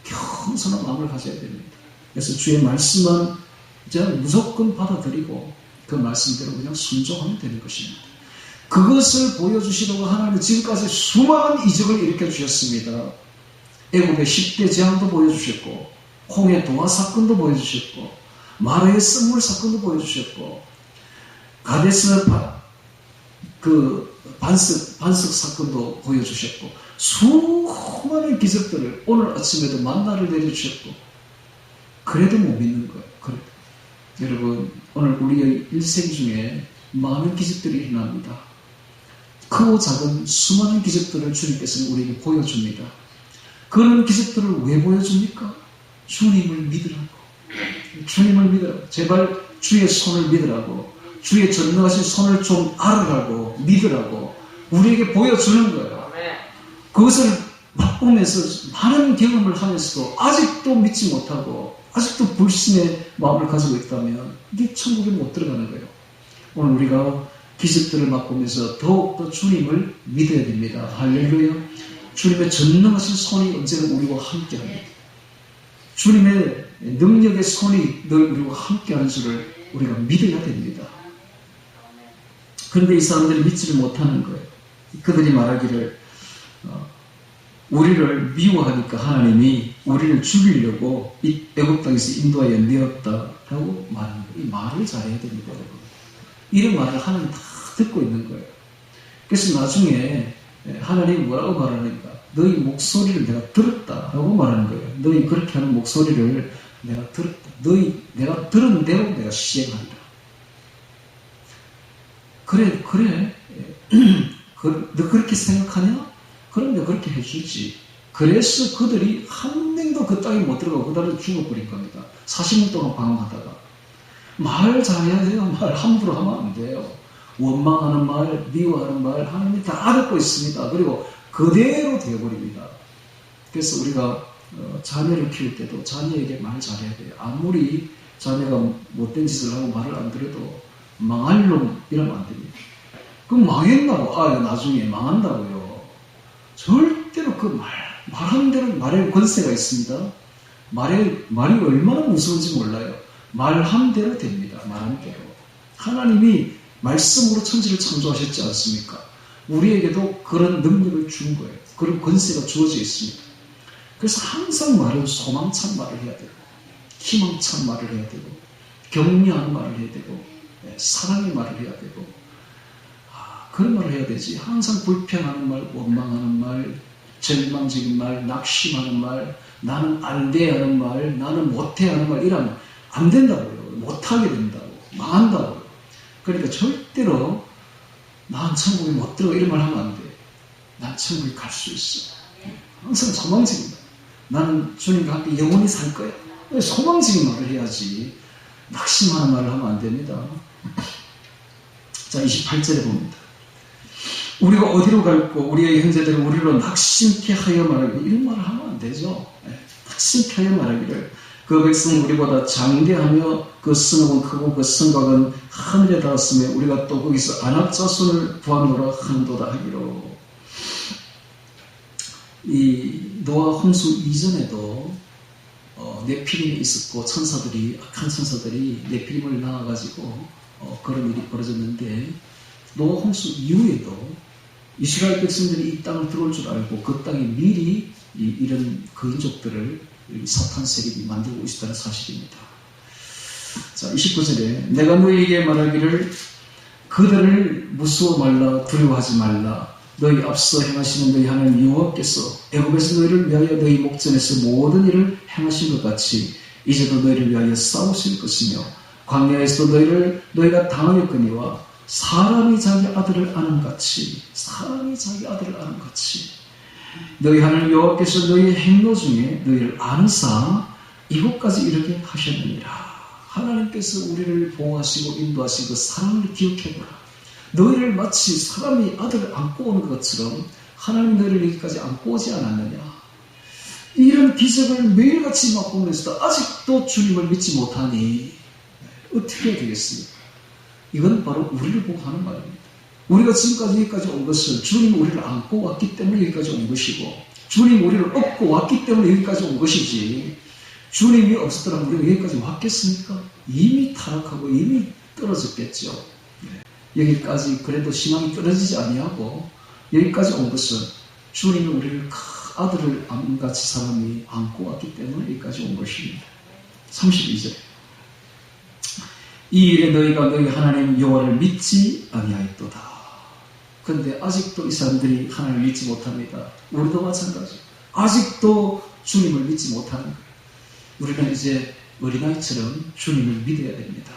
겸손한 마음을 가져야 됩니다. 그래서 주의 말씀은 이제 무조건 받아들이고 그 말씀대로 그냥 순종하면 되는 것입니다. 그것을 보여주시려고 하나님은 지금까지 수많은 이적을 일으켜 주셨습니다. 애국의 10대 재앙도 보여주셨고 홍해 동화 사건도 보여주셨고 마라의 쓴물 사건도 보여주셨고 가데스 반석 사건도 보여주셨고 수많은 기적들을 오늘 아침에도 만나를 내려주셨고 그래도 못 믿는 거예요. 그래도. 여러분 오늘 우리의 일생 중에 많은 기적들이 일어납니다. 크고 작은 수많은 기적들을 주님께서는 우리에게 보여줍니다. 그런 기적들을 왜 보여줍니까? 주님을 믿으라고. 주님을 믿으라고. 제발 주의 손을 믿으라고. 주의 전능하신 손을 좀 알으라고. 믿으라고. 우리에게 보여주는 거예요. 그것을 맛보면서 많은 경험을 하면서도 아직도 믿지 못하고 아직도 불신의 마음을 가지고 있다면 이게 천국에 못 들어가는 거예요. 오늘 우리가 기적들을 맛보면서 더욱더 주님을 믿어야 됩니다. 할렐루야. 주님의 전능하신 손이 언제나 우리와 함께합니다. 주님의 능력의 손이 늘 우리와 함께하는 줄을 우리가 믿어야 됩니다. 그런데 이 사람들이 믿지를 못하는 거예요. 그들이 말하기를 우리를 미워하니까 하나님이 우리를 죽이려고 이 애국 땅에서 인도하여 내었다라고 말하는 거예요. 이 말을 잘해야 됩니다, 여러분. 이런 말을 하나님 다 듣고 있는 거예요. 그래서 나중에 하나님이 뭐라고 말하니까 너희 목소리를 내가 들었다라고 말하는 거예요. 너희 그렇게 하는 목소리를 내가 들었다. 내가 들은 대로 내가 시행한다. 그래. 너 그렇게 생각하냐? 그럼 내가 그렇게 해주지. 그래서 그들이 한 명도 그 땅에 못 들어가고 그다음에 죽어버린 겁니다. 40년 동안 방황하다가. 말 잘해야 돼요. 말 함부로 하면 안 돼요. 원망하는 말, 미워하는 말 하나님이 다 듣고 있습니다. 그리고 그대로 되어버립니다. 그래서 우리가 자녀를 키울 때도 자녀에게 말 잘해야 돼요. 아무리 자녀가 못된 짓을 하고 말을 안 들어도 망할 놈 이러면 안 됩니다. 그럼 망했나고 나중에 망한다고요. 절대로 그 말하는 대로 말에 권세가 있습니다. 말이 얼마나 무서운지 몰라요. 말한 대로 됩니다. 말한 대로. 하나님이 말씀으로 천지를 창조하셨지 않습니까? 우리에게도 그런 능력을 준 거예요. 그런 권세가 주어져 있습니다. 그래서 항상 말은 소망찬 말을 해야 되고 희망찬 말을 해야 되고 격려하는 말을 해야 되고 사랑의 말을 해야 되고 그런 말을 해야 되지. 항상 불평하는 말, 원망하는 말, 절망적인 말, 낙심하는 말, 나는 안 돼 하는 말, 나는 못해 하는 말 이러면 안 된다고요. 못하게 된다고. 망한다고요. 그러니까 절대로 난 천국에 못 들어가 이런 말 하면 안 돼. 난 천국에 갈 수 있어. 항상 소망적입니다. 나는 주님과 함께 영원히 살 거야. 소망적인 말을 해야지. 낙심하는 말을 하면 안 됩니다. 자, 28절에 봅니다. 우리가 어디로 갈고 우리의 형제들은 우리로 낙심케 하여 말하기를 이런 말을 하면 안 되죠. 낙심케 하여 말하기를 그 백성은 우리보다 장대하며 그 성읍은 크고 그 성곽은 하늘에 닿았으며 우리가 또 거기서 안압자손을 구하노라 하는도다 하기로. 이 노아 홍수 이전에도 네피림이 있었고 천사들이 악한 천사들이 네피림을 낳아가지고 그런 일이 벌어졌는데 노아 홍수 이후에도 이스라엘 백성들이 이 땅을 들어올 줄 알고 그 땅에 미리 이런 거인족들을 사탄 세력이 만들고 있다는 사실입니다. 자, 29절에 내가 너희에게 말하기를 그들을 무서워 말라 두려워하지 말라 너희 앞서 행하시는 너희 하나님 여호와께서 애굽에서 너희를 위하여 너희 목전에서 모든 일을 행하신 것 같이 이제도 너희를 위하여 싸우실 것이며 광야에서도 너희가 당하였거니와 사람이 자기 아들을 아는 같이 너희 하나님 여호와께서 너희의 행로 중에 너희를 아는사 이곳까지 이르게 하셨느니라. 하나님께서 우리를 보호하시고 인도하신 그 사랑을 기억해보라. 너희를 마치 사람이 아들을 안고 오는 것처럼 하나님 너희를 여기까지 안고 오지 않았느냐. 이런 기적을 매일같이 맛보면서도 아직도 주님을 믿지 못하니 어떻게 해야 되겠습니까? 이건 바로 우리를 보고 하는 말입니다. 우리가 지금까지 여기까지 온 것은 주님이 우리를 안고 왔기 때문에 여기까지 온 것이고 주님이 우리를 업고 왔기 때문에 여기까지 온 것이지 주님이 없었더라면 우리가 여기까지 왔겠습니까? 이미 타락하고 이미 떨어졌겠죠. 여기까지 그래도 신앙이 떨어지지 아니하고 여기까지 온 것은 주님이 우리를 아들을 암같이 사람이 안고 왔기 때문에 여기까지 온 것입니다. 32절 이 일에 너희가 너희 하나님 여호와를 믿지 아니하였도다. 그런데 아직도 이 사람들이 하나님을 믿지 못합니다. 우리도 마찬가지. 아직도 주님을 믿지 못하는 거예요. 우리는 이제 어린아이처럼 주님을 믿어야 됩니다.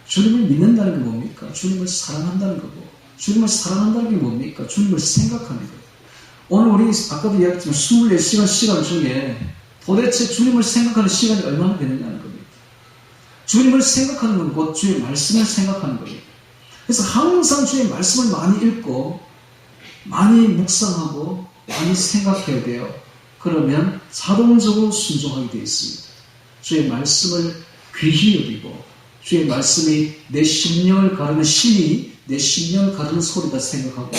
주님을 믿는다는 게 뭡니까? 주님을 사랑한다는 거고 주님을 사랑한다는 게 뭡니까? 주님을 생각하는 거예요. 오늘 우리 아까도 이야기했지만 24시간 시간 중에 도대체 주님을 생각하는 시간이 얼마나 되느냐는 겁니다. 주님을 생각하는 건 곧 주의 말씀을 생각하는 거예요. 그래서 항상 주의 말씀을 많이 읽고 많이 묵상하고 많이 생각해야 돼요. 그러면 자동적으로 순종하게 되어 있습니다. 주의 말씀을 귀히 여기고 주의 말씀이 내 심령을 가르는 신이 내 심령을 가르는 소리다 생각하고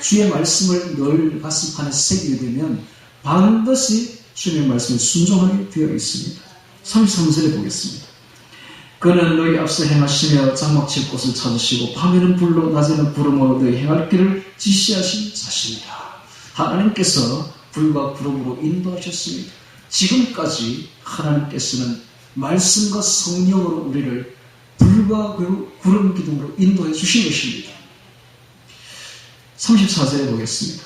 주의 말씀을 늘 가슴판에 새기게 되면 반드시 주님의 말씀에 순종하게 되어 있습니다. 33절에 보겠습니다. 그는 너희 앞서 행하시며 장막칠 곳을 찾으시고 밤에는 불로 낮에는 구름으로 너희 행할 길을 지시하신 자신이다. 하나님께서 불과 구름으로 인도하셨습니다. 지금까지 하나님께서는 말씀과 성령으로 우리를 불과 구름 기둥으로 인도해 주신 것입니다. 34절에 보겠습니다.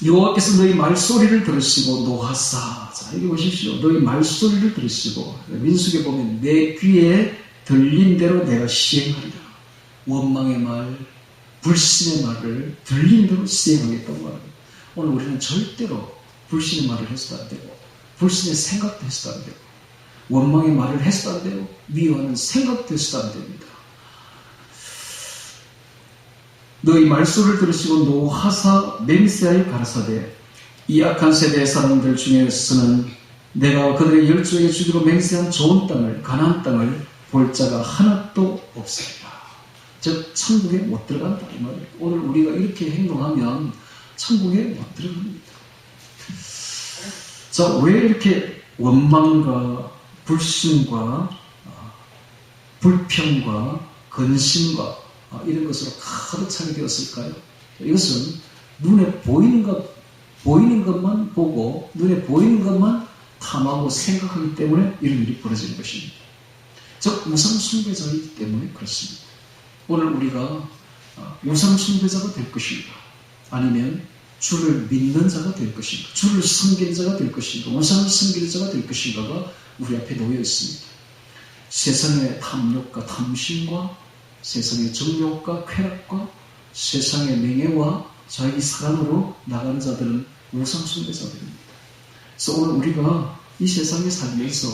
여호와께서 너희 말소리를 들으시고 노하사. 자, 여기 보십시오. 너희 말소리를 들으시고 민수기에 보면 내 귀에 들린 대로 내가 시행하리라. 원망의 말, 불신의 말을 들린 대로 시행하겠다고 말합니다. 오늘 우리는 절대로 불신의 말을 해서도 안 되고 불신의 생각도 해서도 안 되고 원망의 말을 해서도 안 되고 미워하는 생각도 해서도 안 됩니다. 너희 말소를 들으시고 노하사 맹세하여 가라사대 이 악한 세대의 사람들 중에서는 내가 그들의 열조에게 주기로 맹세한 좋은 땅을 가나안 땅을 볼 자가 하나도 없으리라. 즉 천국에 못 들어간다 이 말이에요. 오늘 우리가 이렇게 행동하면 천국에 못 들어갑니다. 자, 왜 이렇게 원망과 불신과 불평과 근심과 이런 것으로 가득 차게 되었을까요? 이것은 눈에 보이는 것만 보고 눈에 보이는 것만 탐하고 생각하기 때문에 이런 일이 벌어지는 것입니다. 즉 우상 숭배자이기 때문에 그렇습니다. 오늘 우리가 우상 숭배자가 될 것인가 아니면 주를 믿는 자가 될 것인가 주를 섬기는 자가 될 것인가 우상을 섬기는 자가 될 것인가가 우리 앞에 놓여 있습니다. 세상의 탐욕과 탐심과 세상의 정욕과 쾌락과 세상의 명예와 자기 사랑으로 나가는 자들은 우상 숭배자들입니다. 그래서 오늘 우리가 이 세상에 살면서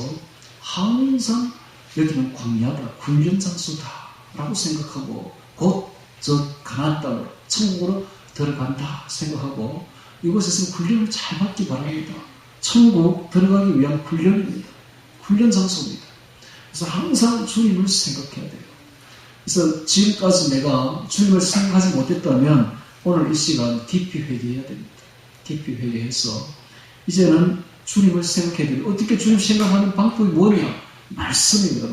항상 여기는 광야다, 훈련 장소다 라고 생각하고 곧 저 가나안 땅으로 천국으로 들어간다 생각하고 이곳에서 훈련을 잘 받기 바랍니다. 천국 들어가기 위한 훈련입니다. 훈련 장소입니다. 그래서 항상 주님을 생각해야 돼요. 그래서 지금까지 내가 주님을 생각하지 못했다면 오늘 이 시간 깊이 회개해야 됩니다. 깊이 회개해서 이제는 주님을 생각해야 돼요. 어떻게 주님 생각하는 방법이 뭐냐? 말씀입니다.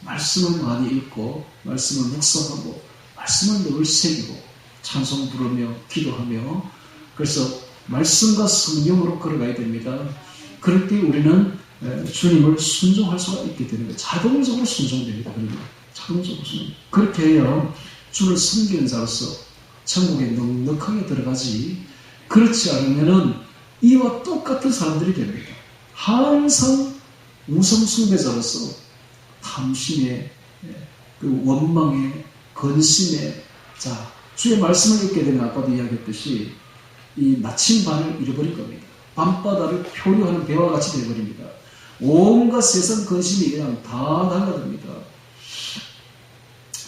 말씀을 많이 읽고 말씀을 묵상하고 말씀을 늘 새기고 찬송 부르며 기도하며 그래서 말씀과 성령으로 걸어가야 됩니다. 그럴 때 우리는 주님을 순종할 수가 있게 되는 거예요. 자동적으로 순종됩니다. 자동적으로 순종. 그렇게 해야 주를 섬기는 자로서 천국에 넉넉하게 들어가지 그렇지 않으면은 이와 똑같은 사람들이 됩니다. 항상 우상숭배자로서 탐심에 그 원망에 근심에 자 주의 말씀을 읽게 되면 아까도 이야기했듯이 이 나침반을 잃어버릴 겁니다. 밤바다를 표류하는 배와 같이 되어버립니다. 온갖 세상 근심이 그냥 다 달라듭니다.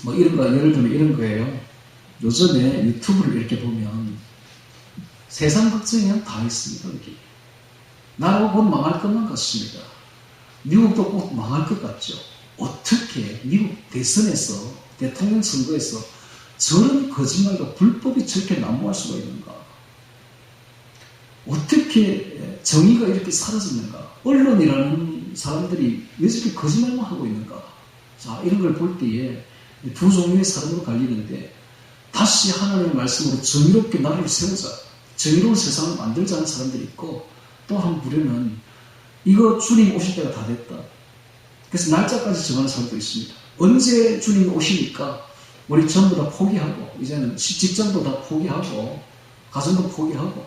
뭐 이런 거 예를 들면 이런 거예요. 요즘에 유튜브를 이렇게 보면 세상 걱정이 그냥 다 있습니다. 여기. 나라가 곧 망할 것만 같습니다. 미국도 꼭 망할 것 같죠. 어떻게 미국 대선에서 대통령 선거에서 저런 거짓말과 불법이 저렇게 난무할 수가 있는가? 어떻게 정의가 이렇게 사라졌는가? 언론이라는 사람들이 왜 저렇게 거짓말만 하고 있는가? 자, 이런 걸 볼 때에 두 종류의 사람으로 갈리는데 다시 하나님의 말씀으로 정의롭게 나라를 세우자. 정의로운 세상을 만들자는 사람들이 있고 또 한 부류는 이거 주님 오실 때가 다 됐다. 그래서 날짜까지 정하는 사람도 있습니다. 언제 주님이 오시니까 우리 전부 다 포기하고 이제는 직장도 다 포기하고 가정도 포기하고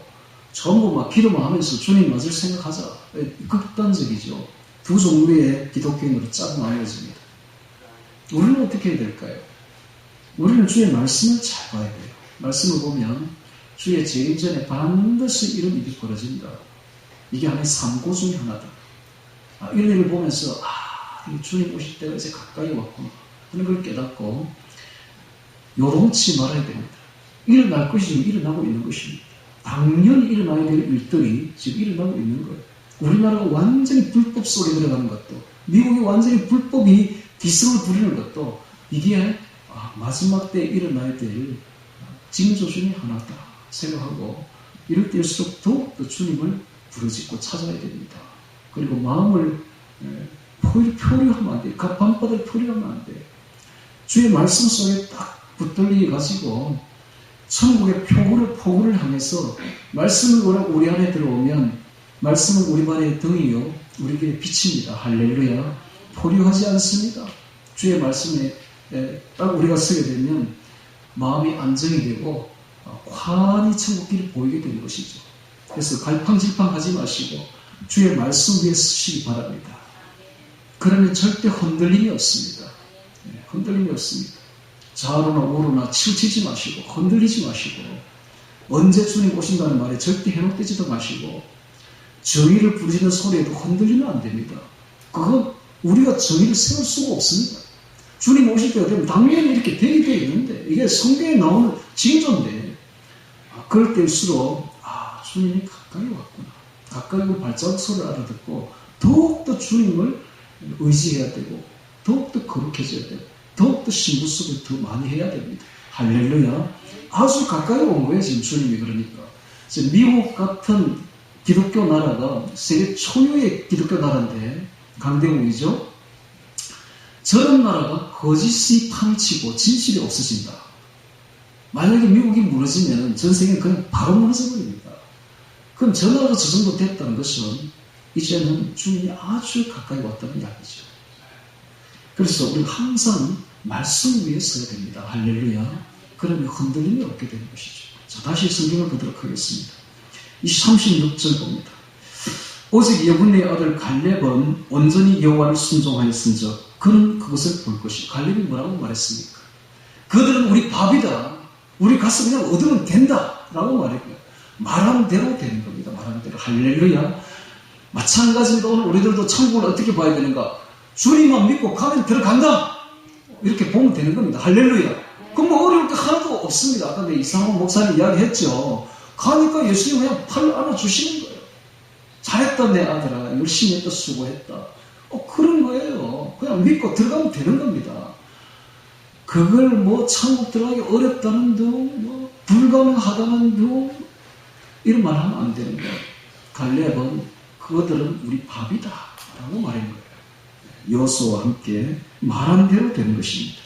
전부 막 기도만 하면서 주님 맞을 생각하자. 극단적이죠. 두 종류의 기독교인으로 짜고 나뉘어집니다. 우리는 어떻게 해야 될까요? 우리는 주의 말씀을 잘 봐야 돼요. 말씀을 보면 주의 재림 전에 반드시 이런 일이 벌어진다. 이게 하나의 삼고 중에 하나다. 이런 일을 보면서 주님 오실 때가 이제 가까이 왔구나 하는 걸 깨닫고 요동치 말아야 됩니다. 일어날 것이 지금 일어나고 있는 것입니다. 당연히 일어나야 될 일들이 지금 일어나고 있는 거예요. 우리나라가 완전히 불법 속에 들어가는 것도 미국이 완전히 불법이 기승을 부리는 것도 이게 마지막 때 일어나야 될 징조 중에 하나다 생각하고 이럴 때일수록 더욱더 주님을 부르짖고 찾아야 됩니다. 그리고 마음을 표류하면 안 돼요. 밤바다를 표류하면 안 돼요. 주의 말씀 속에 딱 붙들려 가지고 천국의 포구를 향해서 말씀을 우리 안에 들어오면 말씀은 우리 반의 등이요 우리에게 빛입니다. 할렐루야. 포류하지 않습니다. 주의 말씀에 딱 우리가 서게 되면 마음이 안정이 되고 환히 천국길이 보이게 되는 것이죠. 그래서 갈팡질팡하지 마시고 주의 말씀 위에 서시기 바랍니다. 그러면 절대 흔들림이 없습니다. 흔들림이 없습니다. 좌로나 우로나 치우치지 마시고 흔들리지 마시고 언제 주님 오신다는 말에 절대 현혹되지도 마시고 정의를 부르시는 소리에도 흔들리면 안 됩니다. 그건 우리가 정의를 세울 수가 없습니다. 주님 오실 때가 되면 당연히 이렇게 되게 되어 있는데 이게 성경에 나오는 징조인데 그럴 때일수록 주님이 가까이 왔구나. 가까이 온 발자국 소리를 알아듣고 더욱더 주님을 의지해야 되고 더욱더 거룩해져야 되고 더욱더 신부수를 더 많이 해야 됩니다. 할렐루야. 아주 가까이 온 거예요. 지금 주님이 그러니까. 지금 미국 같은 기독교 나라가 세계 초유의 기독교 나라인데 강대국이죠. 저런 나라가 거짓이 판치고 진실이 없어진다. 만약에 미국이 무너지면 전 세계는 그냥 바로 무너져버립니다. 그럼 저 나라가 저 정도 됐다는 것은 이제는 주님이 아주 가까이 왔다는 이야기죠. 그래서 우리가 항상 말씀 위에 서야 됩니다. 할렐루야. 그러면 흔들림이 없게 되는 것이죠. 자, 다시 성경을 보도록 하겠습니다. 이 36절 봅니다. 오직 여분의 아들 갈렙은 온전히 여호와를 순종하였은즉 그는 그것을 볼 것이요. 갈렙이 뭐라고 말했습니까? 그들은 우리 밥이다. 우리 가서 그냥 얻으면 된다. 라고 말했고요. 말한 대로 되는 겁니다. 말한 대로. 할렐루야. 마찬가지로 오늘 우리들도 천국을 어떻게 봐야 되는가? 주님만 믿고 가면 들어간다. 이렇게 보면 되는 겁니다. 할렐루야. 그럼 뭐 어려울 게 하나도 없습니다. 아까 내 이상원 목사님 이야기했죠. 가니까 예수님 그냥 팔 안아주시는 거예요. 잘했다 내 아들아. 열심히 했다 수고했다. 그런 거예요. 그냥 믿고 들어가면 되는 겁니다. 그걸 뭐 천국 들어가기 어렵다는 둥, 뭐 불가능하다는 둥, 이런 말 하면 안 되는 거예요. 갈렙은 그들은 우리 밥이다 라고 말한 거예요. 여호수아와 함께 말한 대로 된 것입니다.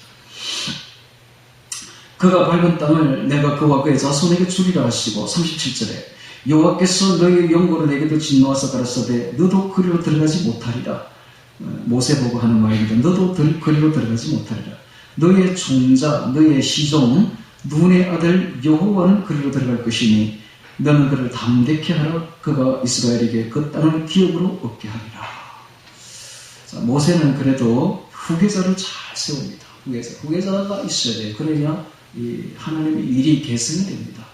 그가 밟은 땅을 내가 그와 그의 자손에게 주리라 하시고 37절에 여호와께서 너희의 영광을 내게도 진노하사 가라사대 너도 그리로 들어가지 못하리라. 모세 보고 하는 말입니다. 너도 그리로 들어가지 못하리라. 너희의 총자 너희의 시종 눈의 아들 여호와는 그리로 들어갈 것이니 너는 그를 담대케 하라. 그가 이스라엘에게 그 땅을 기업으로 얻게 하리라. 자, 모세는 그래도 후계자를 잘 세웁니다. 후계자가 있어야 돼요. 그래야 하나님의 일이 개선이 됩니다.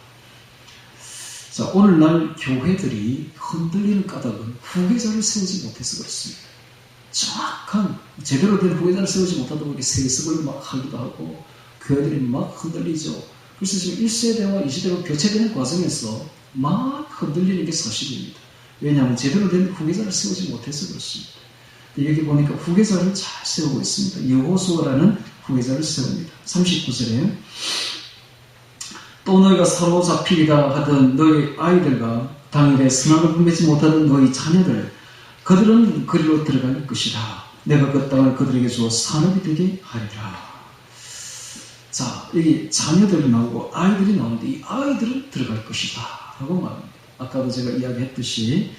자, 오늘날 교회들이 흔들리는 까닭은 후계자를 세우지 못해서 그렇습니다. 정확한 제대로 된 후계자를 세우지 못하다 보니 세습을 막 하기도 하고 교회들이 막 흔들리죠. 그래서 지금 1세대와 2세대가 교체되는 과정에서 막 흔들리는 게 사실입니다. 왜냐하면 제대로 된 후계자를 세우지 못해서 그렇습니다. 여기 보니까 후계자를 잘 세우고 있습니다. 여호수아라는 후계자를 세웁니다. 39절에 또 너희가 사로잡히리라 하던 너희 아이들과 당일에 선악을 분별치 못하던 너희 자녀들 그들은 그리로 들어갈 것이라. 내가 그 땅을 그들에게 주어 산업이 되게 하리라. 자, 여기 자녀들이 나오고 아이들이 나오는데 이 아이들은 들어갈 것이다 라고 말합니다. 아까도 제가 이야기했듯이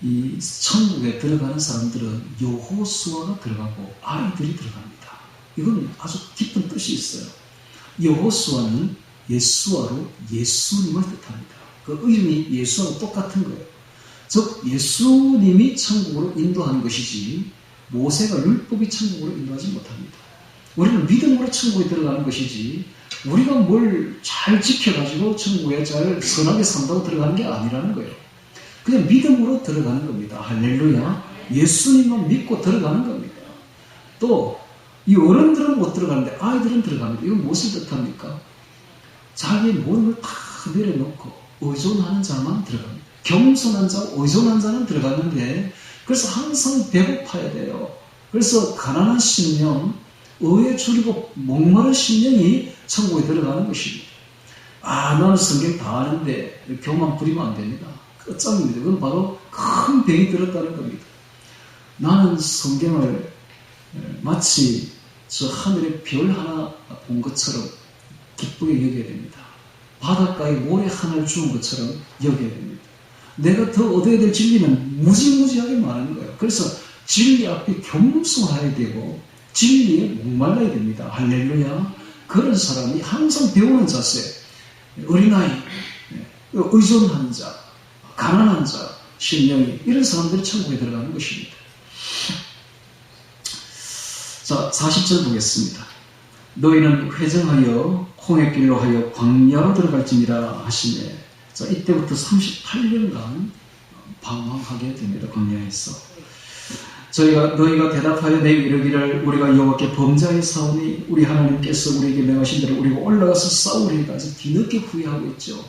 이 천국에 들어가는 사람들은 여호수아가 들어가고 아이들이 들어갑니다. 이건 아주 깊은 뜻이 있어요. 여호수아는 예수아로 예수님을 뜻합니다. 그 이름이 예수하고 똑같은 거예요. 즉 예수님이 천국으로 인도하는 것이지 모세가 율법이 천국으로 인도하지 못합니다. 우리는 믿음으로 천국에 들어가는 것이지 우리가 뭘 잘 지켜가지고 천국에 잘 선하게 산다고 들어가는 게 아니라는 거예요. 그냥 믿음으로 들어가는 겁니다. 할렐루야. 예수님만 믿고 들어가는 겁니다. 또 이 어른들은 못 들어가는데 아이들은 들어갑니다. 이건 무엇을 뜻합니까? 자기의 모든 걸 다 내려놓고 의존하는 자만 들어갑니다. 겸손한 자, 의존한 자는 들어갔는데 그래서 항상 배고파야 돼요. 그래서 가난한 심령, 의에 줄이고 목마른 심령이 천국에 들어가는 것입니다. 아, 나는 성경 다 아는데 교만 부리면 안 됩니다. 끝장입니다. 그건 바로 큰 병이 들었다는 겁니다. 나는 성경을 마치 저 하늘의 별 하나 본 것처럼 기쁘게 여겨야 됩니다. 바닷가에 모래 하나를 주운 것처럼 여겨야 됩니다. 내가 더 얻어야 될 진리는 무지무지하게 많은 거예요. 그래서 진리 앞에 겸손해야 되고 진리에 목말라야 됩니다. 할렐루야. 그런 사람이 항상 배우는 자세, 어린아이, 의존하는 자, 가난한 자, 심령이 이런 사람들이 천국에 들어가는 것입니다. 자, 40절 보겠습니다. 너희는 회정하여 홍해길로 하여 광야로 들어갈지니라 하시네. 자, 이때부터 38년간 방황하게 됩니다. 광야에서. 너희가 대답하여 내게 이르기를 우리가 여호와께 범죄하였사오니 우리 하나님께서 우리에게 명하신 대로 우리가 올라가서 싸우리이다. 아주 뒤늦게 후회하고 있죠.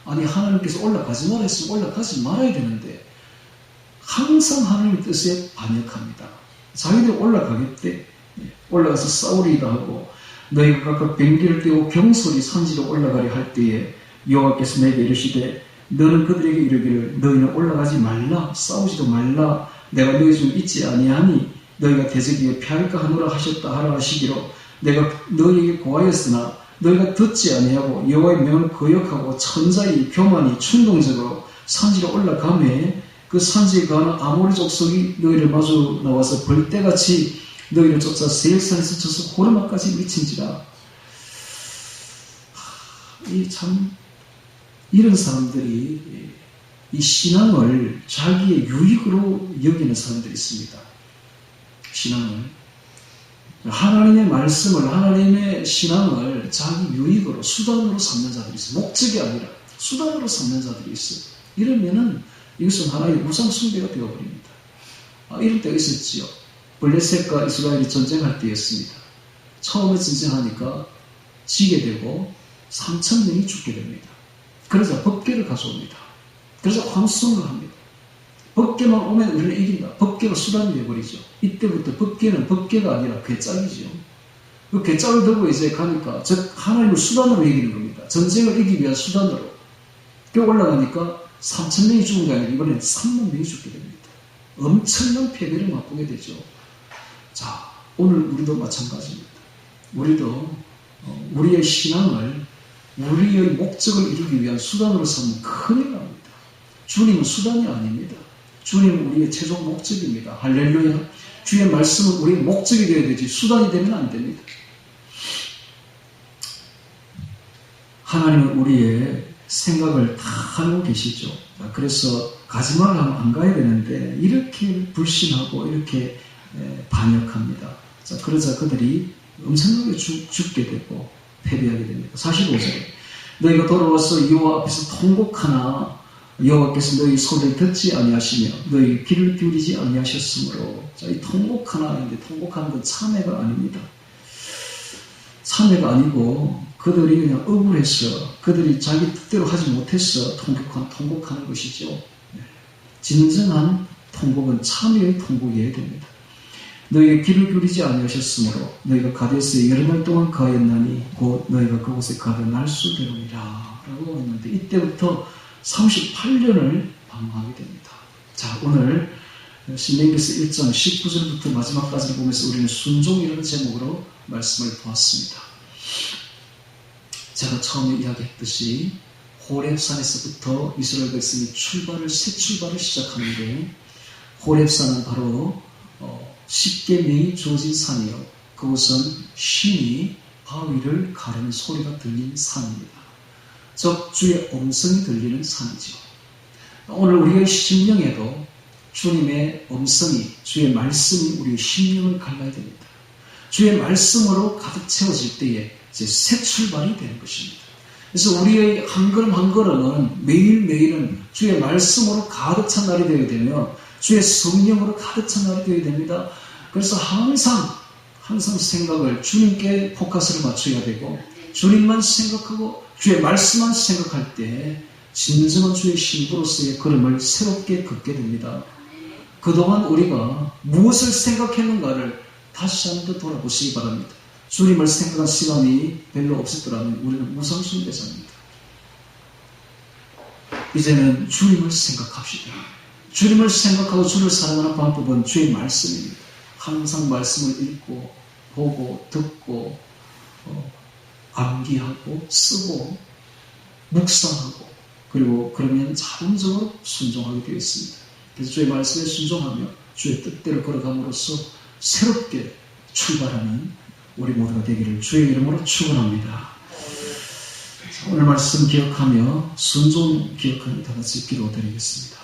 아니, 하나님께서 올라가지 말아 했으면 올라가지 말아야 되는데 항상 하나님의 뜻에 반역합니다. 자기들 올라가겠대. 올라가서 싸우리이다 하고 너희가 각각 병기를 떼고 경솔히 산지로 올라가려 할 때에 여호와께서 내게 이르시되 너는 그들에게 이르기를 너희는 올라가지 말라 싸우지도 말라 내가 너희 중 있지 아니하니 너희가 대적에게 피할까 하노라 하셨다 하라 하시기로 내가 너희에게 고하였으나 너희가 듣지 아니하고 여호와의 명을 거역하고 천자의 교만이 충동적으로 산지로 올라가매 그 산지에 가는 아모리 족속이 너희를 마주 나와서 벌떼같이 너희를 쫓아 세일산에서 쳐서 호르마까지 미친지라. 이런 사람들이 이 신앙을 자기의 유익으로 여기는 사람들이 있습니다. 신앙을 하나님의 말씀을 하나님의 신앙을 자기 유익으로 수단으로 삼는 자들이 있어요. 목적이 아니라 수단으로 삼는 자들이 있어요. 이러면은 이것은 하나의 우상 숭배가 되어버립니다. 이럴 때가 있었지요. 블레셋과 이스라엘이 전쟁할 때였습니다. 처음에 전쟁하니까 지게 되고 3,000명이 죽게 됩니다. 그러자 법궤를 가져옵니다. 그래서 황수성을 합니다. 법궤만 오면 우리는 이긴다. 법궤가 수단이 되어버리죠. 이때부터 법궤는 법궤가 아니라 괴짝이죠. 그 괴짝을 들고 이제 가니까 즉 하나님을 수단으로 이기는 겁니다. 전쟁을 이기기 위한 수단으로. 그 올라가니까 3,000명이 죽은 게 아니라 이번엔 3만 명이 죽게 됩니다. 엄청난 패배를 맛보게 되죠. 자, 오늘 우리도 마찬가지입니다. 우리도 우리의 신앙을 우리의 목적을 이루기 위한 수단으로 삼으면 큰일 납니다. 주님은 수단이 아닙니다. 주님은 우리의 최종 목적입니다. 할렐루야. 주의 말씀은 우리의 목적이 되어야 되지 수단이 되면 안 됩니다. 하나님은 우리의 생각을 다 알고 계시죠. 그래서 가지마를 하면 안 가야 되는데 이렇게 불신하고 이렇게 반역합니다. 자, 그러자 그들이 엄청나게 죽게 되고 패배하게 됩니다. 45절에 너희가 돌아와서 여호와 앞에서 통곡하나 여호와께서 너희 소리를 듣지 아니하시며 너희 귀를 기울이지 아니하셨으므로. 자, 이 통곡하나인데 통곡하는 건 참회가 아닙니다. 참회가 아니고 그들이 그냥 억울해서 그들이 자기 뜻대로 하지 못해서 통곡하는 것이죠. 진정한 통곡은 참회의 통곡이어야 됩니다. 너희가 귀를 기울이지 아니하셨으므로 너희가 가데스에 여러 날 동안 거하였나니 곧 너희가 그곳에 가되 날수되리라 라고 했는데 이때부터 38년을 방황하게 됩니다. 자, 오늘 신명기서 1장 19절부터 마지막까지 보면서 우리는 순종이라는 제목으로 말씀을 보았습니다. 제가 처음에 이야기했듯이 호렙산에서부터 이스라엘 백성이 새 출발을 시작하는데 호렙산은 바로 10계명이 주어진 산이요. 그곳은 신이 바위를 가르는 소리가 들리는 산입니다. 즉 주의 음성이 들리는 산이죠. 오늘 우리의 심령에도 주님의 음성이, 주의 말씀이 우리의 심령을 갈라야 됩니다. 주의 말씀으로 가득 채워질 때에 이제 새 출발이 되는 것입니다. 그래서 우리의 한 걸음 한 걸음은 매일매일은 주의 말씀으로 가득 찬 날이 되어야 되며 주의 성령으로 가득 찬 날이 되어야 됩니다. 그래서 항상 생각을 주님께 포커스를 맞춰야 되고 주님만 생각하고 주의 말씀만 생각할 때 진정한 주의 신부로서의 걸음을 새롭게 걷게 됩니다. 그동안 우리가 무엇을 생각했는가를 다시 한번 돌아보시기 바랍니다. 주님을 생각한 시간이 별로 없었더라면 우리는 우상숭배자입니다. 이제는 주님을 생각합시다. 주님을 생각하고 주를 사랑하는 방법은 주의 말씀입니다. 항상 말씀을 읽고 보고 듣고 암기하고 쓰고 묵상하고 그리고 그러면 자동적으로 순종하게 되어 있습니다. 그래서 주의 말씀에 순종하며 주의 뜻대로 걸어감으로써 새롭게 출발하는 우리 모두가 되기를 주의 이름으로 축원합니다. 오늘 말씀 기억하며 순종 기억하며 다 같이 기도드리겠습니다.